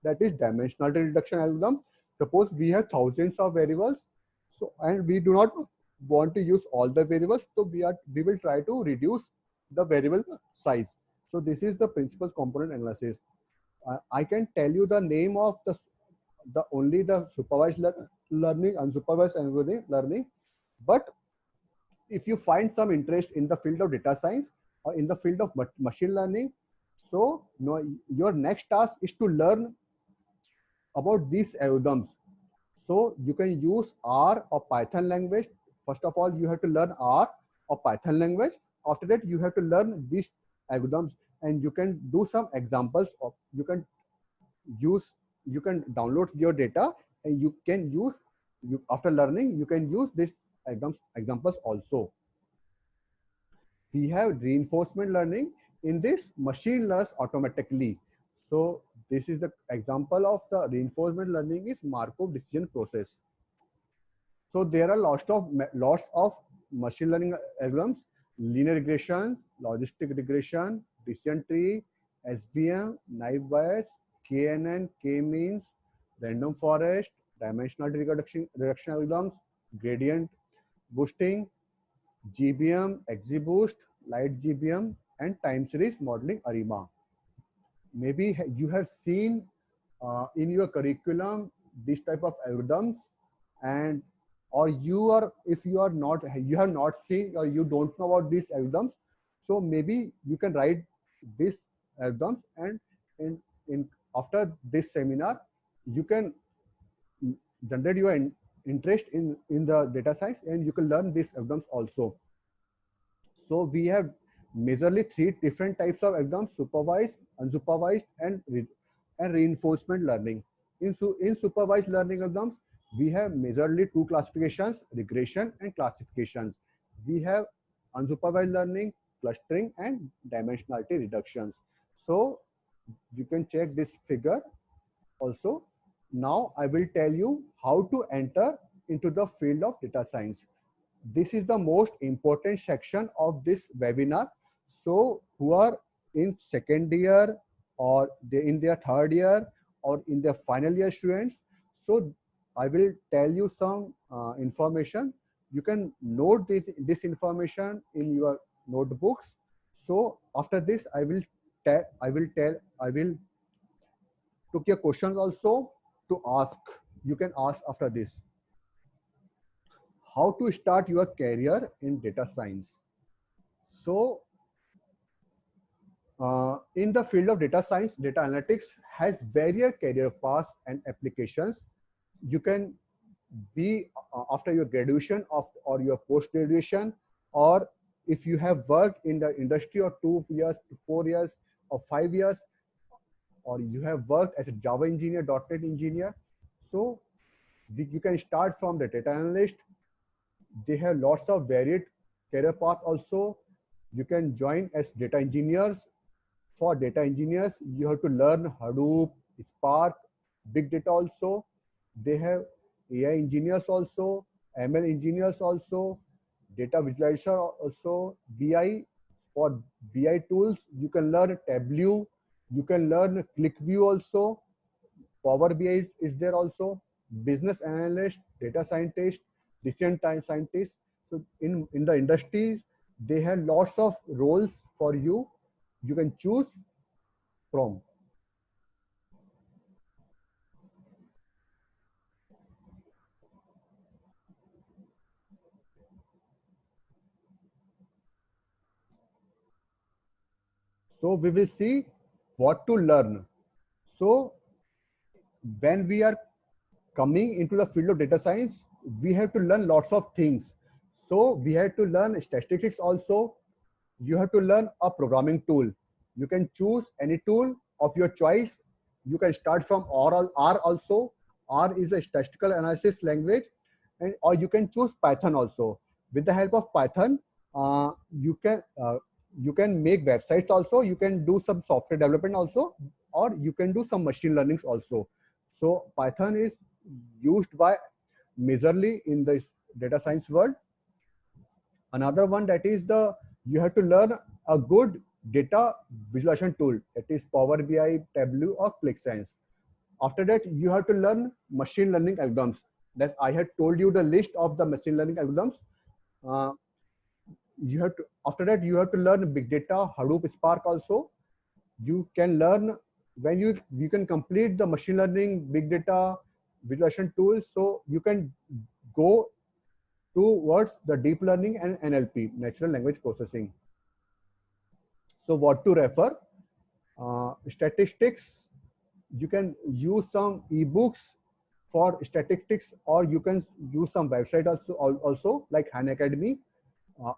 That is dimensionality reduction algorithm. Suppose we have thousands of variables, so and we do not want to use all the variables, so we will try to reduce the variable size. So this is the principal component analysis. I can tell you the name of the only the supervised learning, unsupervised learning. But if you find some interest in the field of data science or in the field of machine learning, so your next task is to learn about these algorithms. So you can use R or Python language. First of all, you have to learn R or Python language. After that, you have to learn these algorithms, and you can do some examples of, you can download your data, and you can use, after learning, you can use these examples also. We have reinforcement learning. In this, machine learns automatically. So this is the example of the reinforcement learning is Markov decision process. So there are lots of machine learning algorithms: linear regression, logistic regression, decision tree, SVM, naive Bayes, KNN, k-means, random forest, dimensionality reduction algorithms, gradient boosting, GBM, XGBoost, Light GBM, and time series modeling ARIMA. Maybe you have seen in your curriculum this type of algorithms, and or if you have not seen or you don't know about these algorithms, so maybe you can write these algorithms, and in after this seminar you can generate your interest in the data science, and you can learn these algorithms also. So we have majorly three different types of algorithms: supervised, unsupervised, and reinforcement learning. In supervised learning algorithms, we have majorly two classifications: regression and classifications. We have unsupervised learning, clustering, and dimensionality reductions. So you can check this figure also. Now I will tell you how to enter into the field of data science. This is the most important section of this webinar. So who are in second year, or in their third year, or in their final year students, so I will tell you some information. You can note this information in your notebooks. So after this, I will took your questions also to ask. You can ask after this. How to start your career in data science? So in the field of data science, data analytics has various career paths and applications. You can be after your graduation or your post graduation, or if you have worked in the industry or 2 years to 4 years or 5 years, or you have worked as a Java engineer, .NET engineer. So you can start from the data analyst. They have lots of varied career path also. You can join as data engineers. For data engineers, you have to learn Hadoop, Spark, big data also. They have AI engineers also, ML engineers also, data visualization also, BI. For BI tools, you can learn Tableau, you can learn ClickView also. Power BI is there also. Business analyst, data scientist, decision time scientist. So in the industries, they have lots of roles for you. You can choose from. So we will see what to learn. So when we are coming into the field of data science, we have to learn lots of things. So we have to learn statistics also. You have to learn a programming tool. You can choose any tool of your choice. You can start from R also. R is a statistical analysis language, and or you can choose Python also. With the help of Python, you can make websites also. You can do some software development also, or you can do some machine learnings also. So Python is used by majorly in the data science world. Another one, that is you have to learn a good data visualization tool, that is Power BI, Tableau, or ClickSense. After that, you have to learn machine learning algorithms. That I had told you the list of the machine learning algorithms. You have to, after that, you have to learn big data, Hadoop, Spark also. You can learn when you can complete the machine learning, big data visualization tools. So you can go towards the deep learning and NLP, natural language processing. So what to refer? Statistics, you can use some ebooks for statistics, or you can use some website also like Han Academy.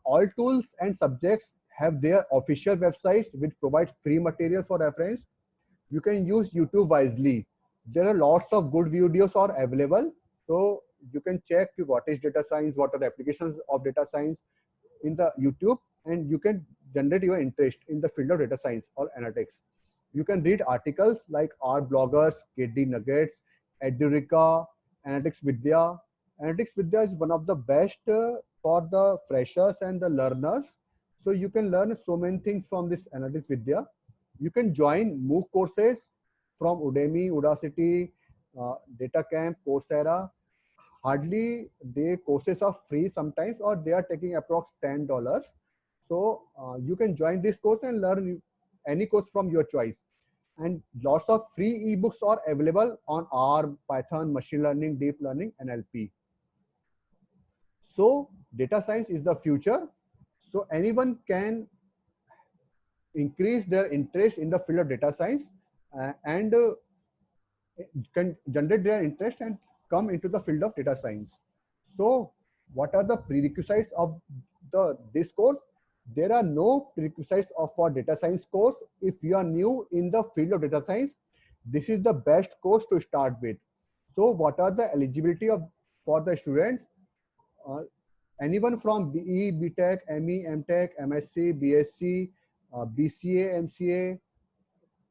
All tools and subjects have their official websites which provide free material for reference. You can use YouTube wisely. There are lots of good videos are available. So you can check what is data science, what are the applications of data science in the YouTube, and you can generate your interest in the field of data science or analytics. You can read articles like R bloggers, KD Nuggets, Edureka, Analytics Vidya. Analytics Vidya is one of the best for the freshers and the learners. So you can learn so many things from this Analytics Vidya. You can join MOOC courses from Udemy, Udacity, DataCamp, Coursera. Hardly the courses are free sometimes, or they are taking approx $10. So you can join this course and learn any course from your choice. And lots of free ebooks are available on R, Python, machine learning, deep learning, NLP. So data science is the future. So anyone can increase their interest in the field of data science and can generate their interest and come into the field of data science. So what are the prerequisites of this course? There are no prerequisites for data science course. If you are new in the field of data science, this is the best course to start with. So what are the eligibility for the students? Anyone from BE, BTech, ME, MTech, MSc, BSc, BCA, MCA,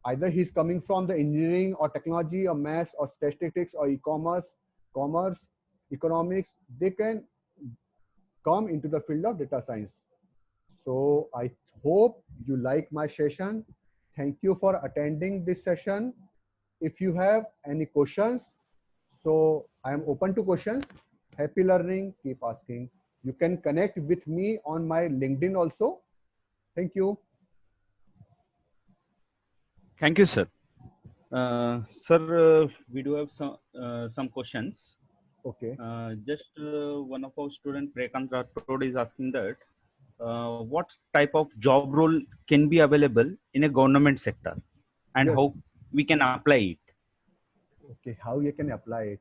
either he's coming from the engineering or technology or maths or statistics or e-commerce, commerce, economics, they can come into the field of data science. So I hope you like my session. Thank you for attending this session. If you have any questions, so I am open to questions. Happy learning, keep asking. You can connect with me on my LinkedIn also. Thank you. Thank you, sir. Sir, we do have some questions. Okay. Just one of our student, Prekant Rathod, is asking that what type of job role can be available in a government sector, and Yes. how we can apply it. Okay, how you can apply it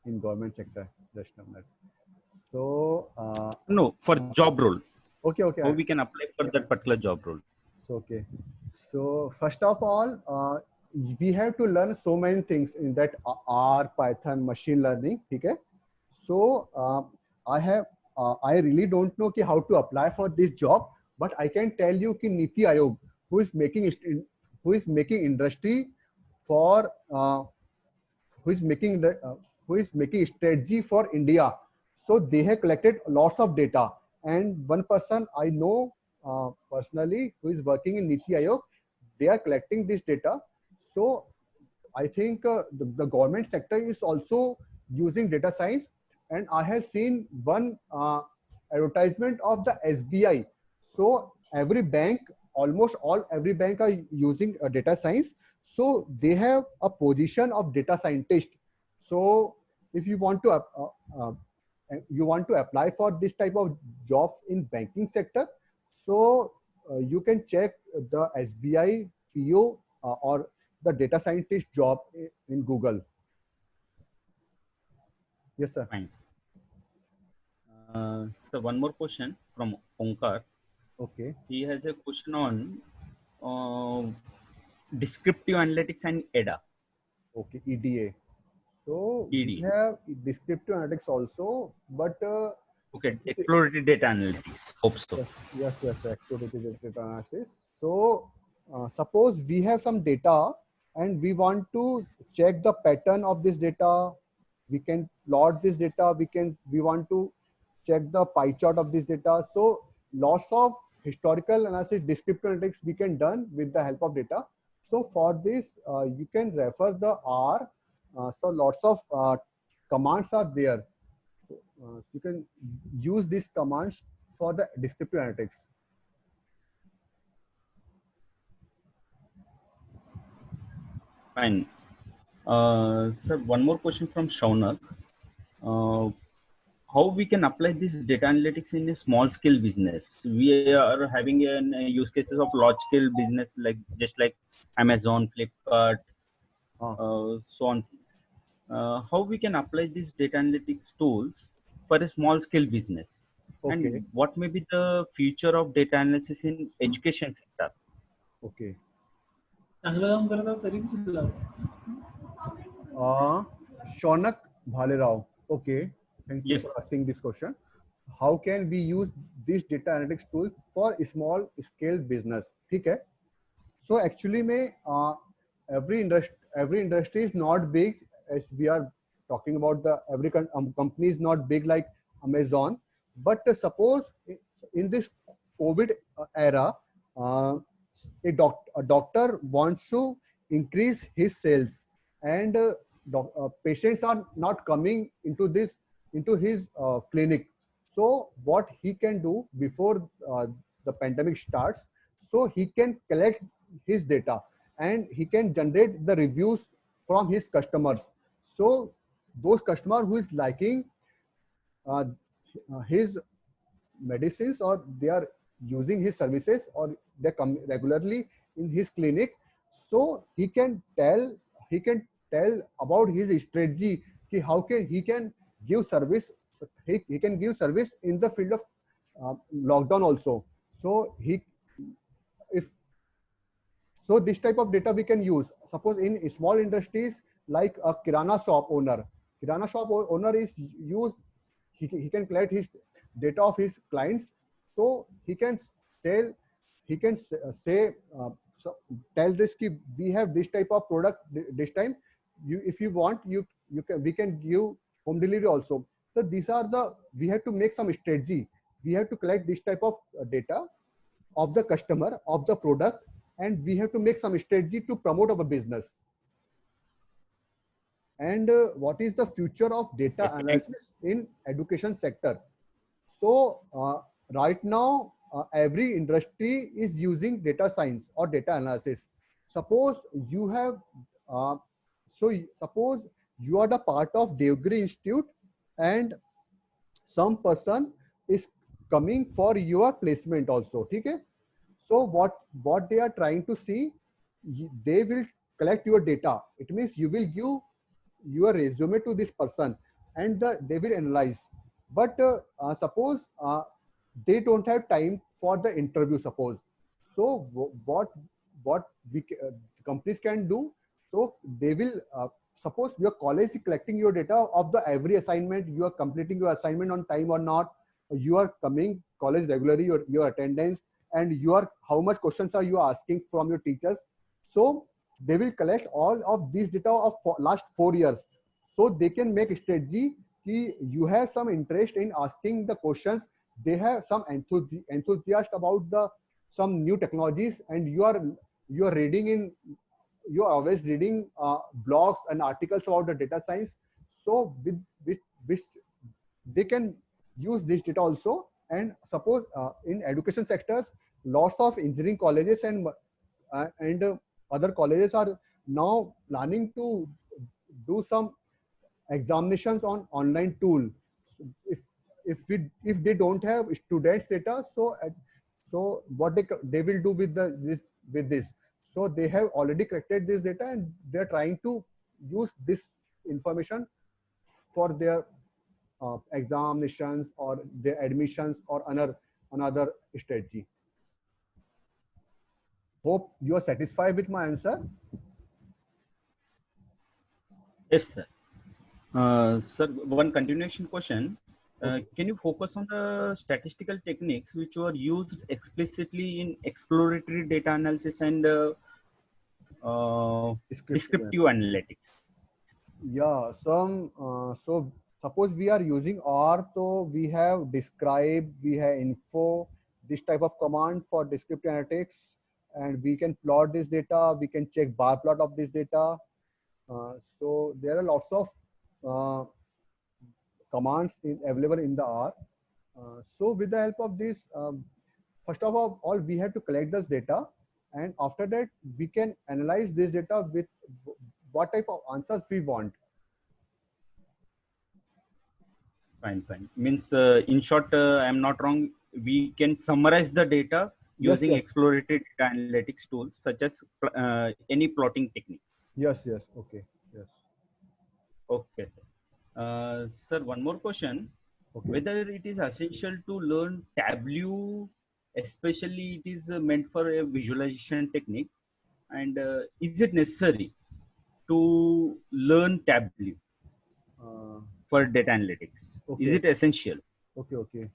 in government sector? Just a minute. So No, for job role. okay, How okay. we can apply for that particular job role. So okay. So first of all, we have to learn so many things in that R, Python, machine learning. Okay. So I really don't know how to apply for this job, but I can tell you कि Niti Aayog, who is making industry for who is making strategy for India. So they have collected lots of data, and one person I know personally who is working in Niti Aayog, they are collecting this data. So I think the government sector is also using data science, and I have seen one advertisement of the SBI. So every bank are using data science. So they have a position of data scientist. So if you want to apply for this type of job in banking sector, so you can check the SBI PO or the data scientist job in Google. Yes, sir. Fine. So one more question from Onkar. Okay. He has a question on uh, descriptive analytics and EDA. Okay. EDA. So we ED. have descriptive analytics also, but Okay, exploratory data analytics. Hope so. yes, explorative data analysis. So suppose we have some data and we want to check the pattern of this data. We can plot this data. We want to check the pie chart of this data. So lots of historical analysis, descriptive analytics we can done with the help of data. So for this, you can refer the R. So lots of commands are there. You can use these commands for the descriptive analytics. Fine. Sir, one more question from Shaunak. Uh, how we can apply this data analytics in a small scale business? We are having use cases of large scale business like just like Amazon, Flipkart, Uh, so on. How we can apply these data analytics tools for a small scale business, okay, and what may be the future of data analysis in education sector? okay. चांगलं काम करत आहोत तरी सुद्धा Shonak Bhalerao. Okay, thank you Yes. for asking this question. How can we use this data analytics tool for a small scale business? ठीक है. So actually, every industry is not big as we are talking about the every company is not big like Amazon. But suppose in this COVID era, uh, a doctor wants to increase his sales, and patients are not coming into his clinic. So what he can do before the pandemic starts, so he can collect his data and he can generate the reviews from his customers. So those customers who is liking uh, his medicines, or they are using his services, or they come regularly in his clinic, so he can tell about his strategy ki how can he can give service. He can give service in the field of lockdown also. So he if so this type of data we can use. Suppose in small industries like a kirana shop owner is use he can collect his data of his clients, so he can sell he can say so tell this ki we have this type of product this time, you if you want you can we can give home delivery also. So these are the we have to make some strategy. We have to collect this type of data of the customer of the product, and we have to make some strategy to promote our business. And what is the future of data analysis in education sector? So right now every industry is using data science or data analysis. Suppose you have suppose you are the part of Devgiri Institute, and some person is coming for your placement also. Okay. So what they are trying to see, they will collect your data. It means you will give your resume to this person, and they will analyze. But suppose they don't have time for the interview. Suppose so what companies can do. So they will suppose your college is collecting your data of the every assignment, you are completing your assignment on time or not, you are coming college regularly, your attendance, and how much questions are you asking from your teachers. So they will collect all of these data of last 4 years, so they can make a strategy कि you have some interest in asking the questions, they have some enthusiast about the some new technologies, and you are reading in you are always reading blogs and articles about the data science. So with which they can use this data also. And suppose in education sectors, lots of engineering colleges and other colleges are now planning to do some examinations on online tool. So if they don't have students data, so what they will do with this. So they have already collected this data, and they're trying to use this information for their examinations or their admissions or another strategy. Hope you are satisfied with my answer. Yes, sir. Sir, one continuation question. Okay. Can you focus on the statistical techniques which were used explicitly in exploratory data analysis and Descriptive. descriptive analytics? Yeah, so suppose we are using R, so we have describe, we have info, this type of command for descriptive analytics, and we can plot this data, we can check bar plot of this data. So there are lots of uh, commands available in the R. So with the help of this, first of all, we have to collect this data, and after that, we can analyze this data with what type of answers we want. Fine, fine. Means, in short, I am not wrong. We can summarize the data Yes, using yes, exploratory data analytics tools such as any plotting techniques. yes, yes. Okay, yes, Okay, sir. Sir, one more question. okay. Whether it is essential to learn Tableau, especially it is meant for a visualization technique, and is it necessary to learn Tableau Uh, for data analytics? Is okay, it essential? okay, okay.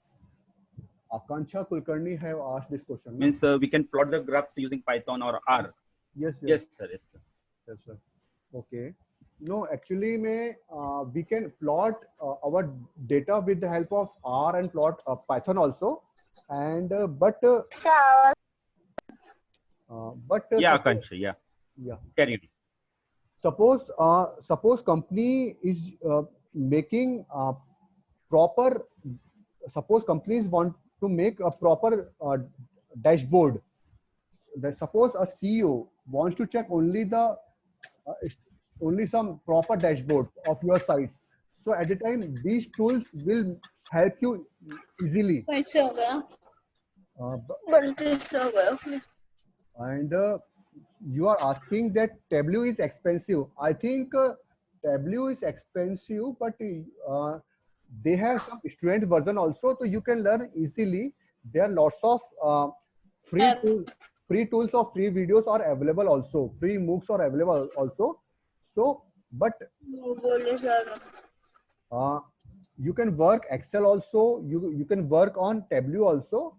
Akansha Kulkarni have asked this question, na? Means we can plot the graphs using Python or R. Yes, yes, Yes, sir. Yes, sir. yes, sir. Okay. No, actually, we can plot our data with the help of R and plot Python also, and Yeah, suppose, Akansha. Yeah. yeah. Carry on. Suppose company is making proper. Suppose companies want to make a proper dashboard. Suppose a CEO wants to check only some proper dashboard of your sites. So at the time, these tools will help you easily. Uh, and you are asking that Tableau is expensive. I think Tableau is expensive, but they have some student version also, so you can learn easily. There are lots of free tools, free tools or free videos are available also. Free MOOCs are available also. So, but uh, you can work Excel also. You can work on Tableau also,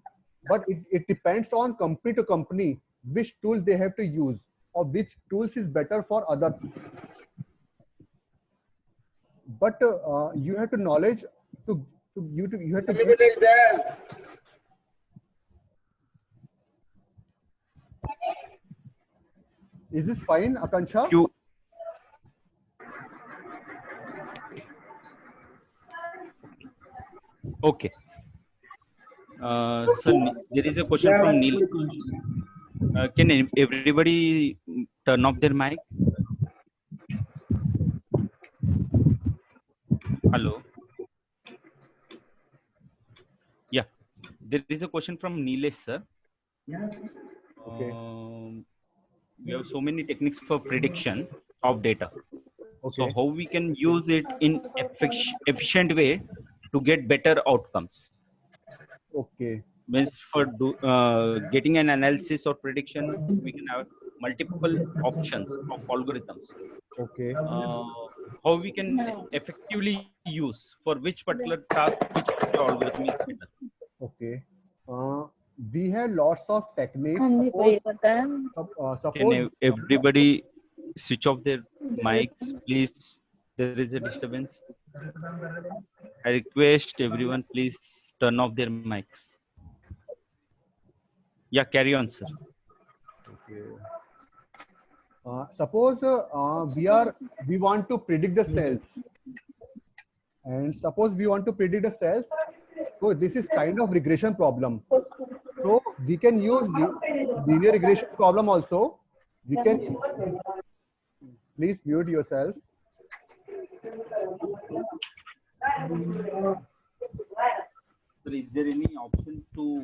but it depends on company to company which tool they have to use or which tools is better for other. But you have to knowledge you have to get. Is this fine, Akansha? You okay? So there is a question from Neil. Can everybody turn off their mic? Hello. Yeah, there is a question from Nilesh, sir. Okay. We have so many techniques for prediction of data. So Okay. how we can use it in efficient way to get better outcomes? Okay. Means for getting an analysis or prediction, we can have multiple options of algorithms. Okay. How we can effectively use for which particular task, which algorithm is better. Okay. Uh, we have lots of techniques. Can Suppose everybody switch off their mics, please? There is a disturbance. I request everyone, please turn off their mics. Yeah, carry on, sir. okay. Suppose we want to predict the cells, and suppose we want to predict the cells. So this is kind of regression problem. So we can use linear regression problem also. We can please mute yourself. So is there any option to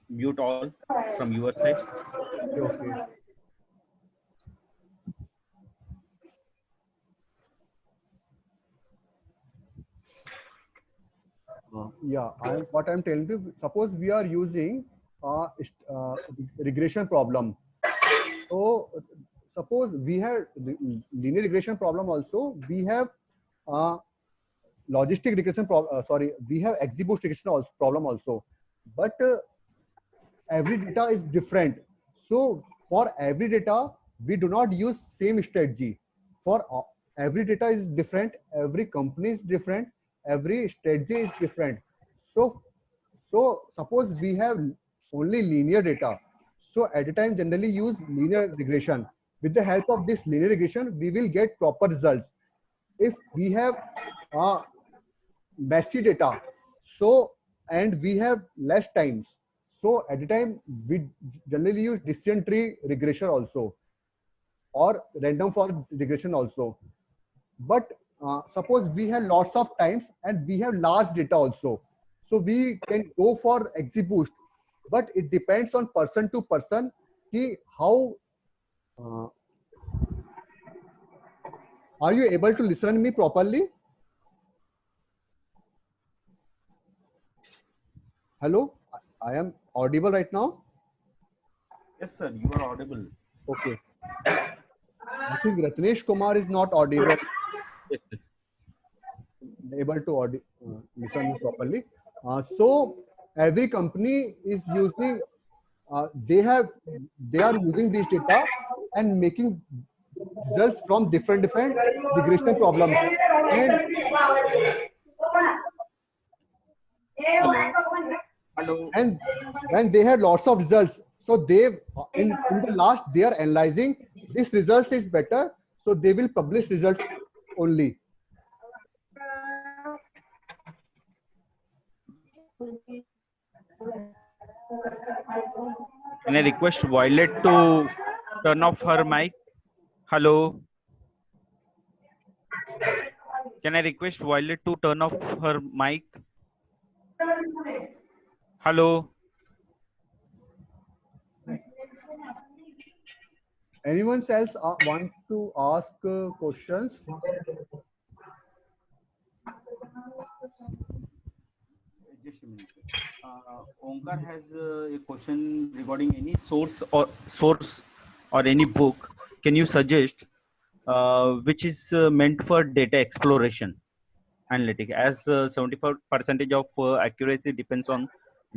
mute all from your side? Okay. Yeah, what I'm telling you, suppose we are using regression problem. So suppose we have linear regression problem also, we have uh, logistic regression problem, sorry, we have XGBoost regression also, problem also. But every data is different. So for every data, we do not use same strategy. For every data is different, every company is different, every strategy is different. So, so suppose we have only linear data. So at a time generally use linear regression. With the help of this linear regression, we will get proper results. If we have uh, messy data, so and we have less times, so at the time we generally use decision tree regression also or random forest regression also. But suppose we have lots of times and we have large data also, so we can go for XGBoost, but it depends on person to person ki how uh, are you able to listen me properly? Hello, I am audible right now? Yes, sir. You are audible. Okay, I think Ratnesh Kumar is not audible, Yes, yes. able to listen properly. So every company is using, they are using this data and making results from different regression problems. And Hello. Hello. and when they had lots of results, so they in the last they are analyzing this results is better, so they will publish results only. Can I request Violet to turn off her mic? Hello. Can I request Violet to turn off her mic? Hello. Anyone else want to ask questions? Just a minute. Omkar has a question regarding any source or any book. Can you suggest which is meant for data exploration analytic? As 75% of accuracy depends on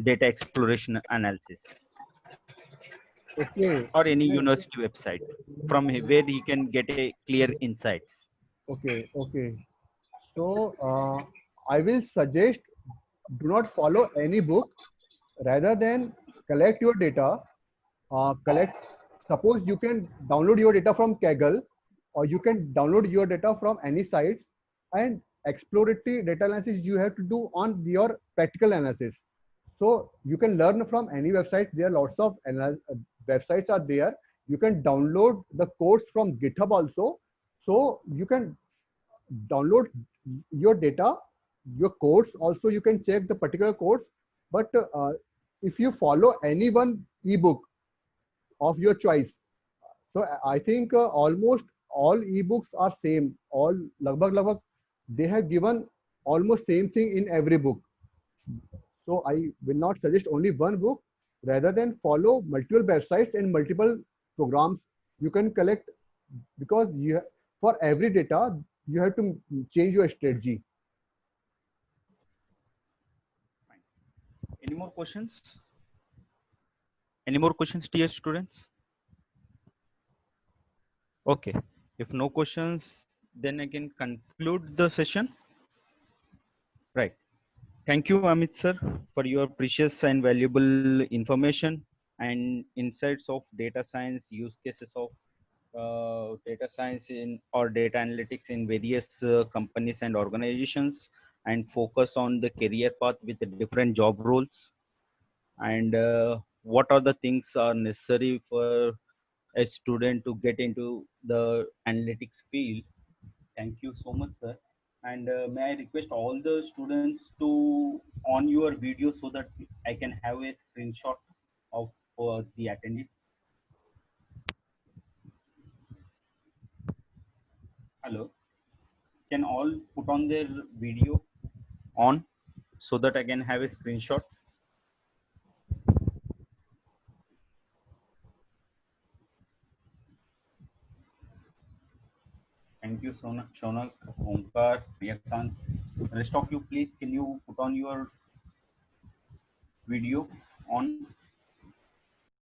data exploration analysis, Okay. or any university website from where he can get a clear insights. Okay. So I will suggest do not follow any book, rather than collect your data. Collect. Suppose you can download your data from Kaggle, or you can download your data from any sites, and exploratory data analysis you have to do on your practical analysis. So you can learn from any website. There are lots of websites are there. You can download the codes from GitHub also. So you can download your data, your codes also, you can check the particular codes. But if you follow any one ebook of your choice, so I think almost all ebooks are same, all lagbhag they have given almost same thing in every book. So I will not suggest only one book, rather than follow multiple websites and multiple programs you can collect, because for every data you have to change your strategy. Any more questions? Any more questions, dear students? Okay. If no questions, then I can conclude the session. Right. Thank you, Amit sir, for your precious and valuable information and insights of data science, use cases of data science in or data analytics in various companies and organizations, and focus on the career path with the different job roles, and what are the things are necessary for a student to get into the analytics field. Thank you so much, sir. And may I request all the students to on your video so that I can have a screenshot of the attendees. Hello. Can all put on their video on? so that I can have a screenshot. Thank you, Shonak, Omkar, Priyakant. Rest of you, please, can you put on your video on?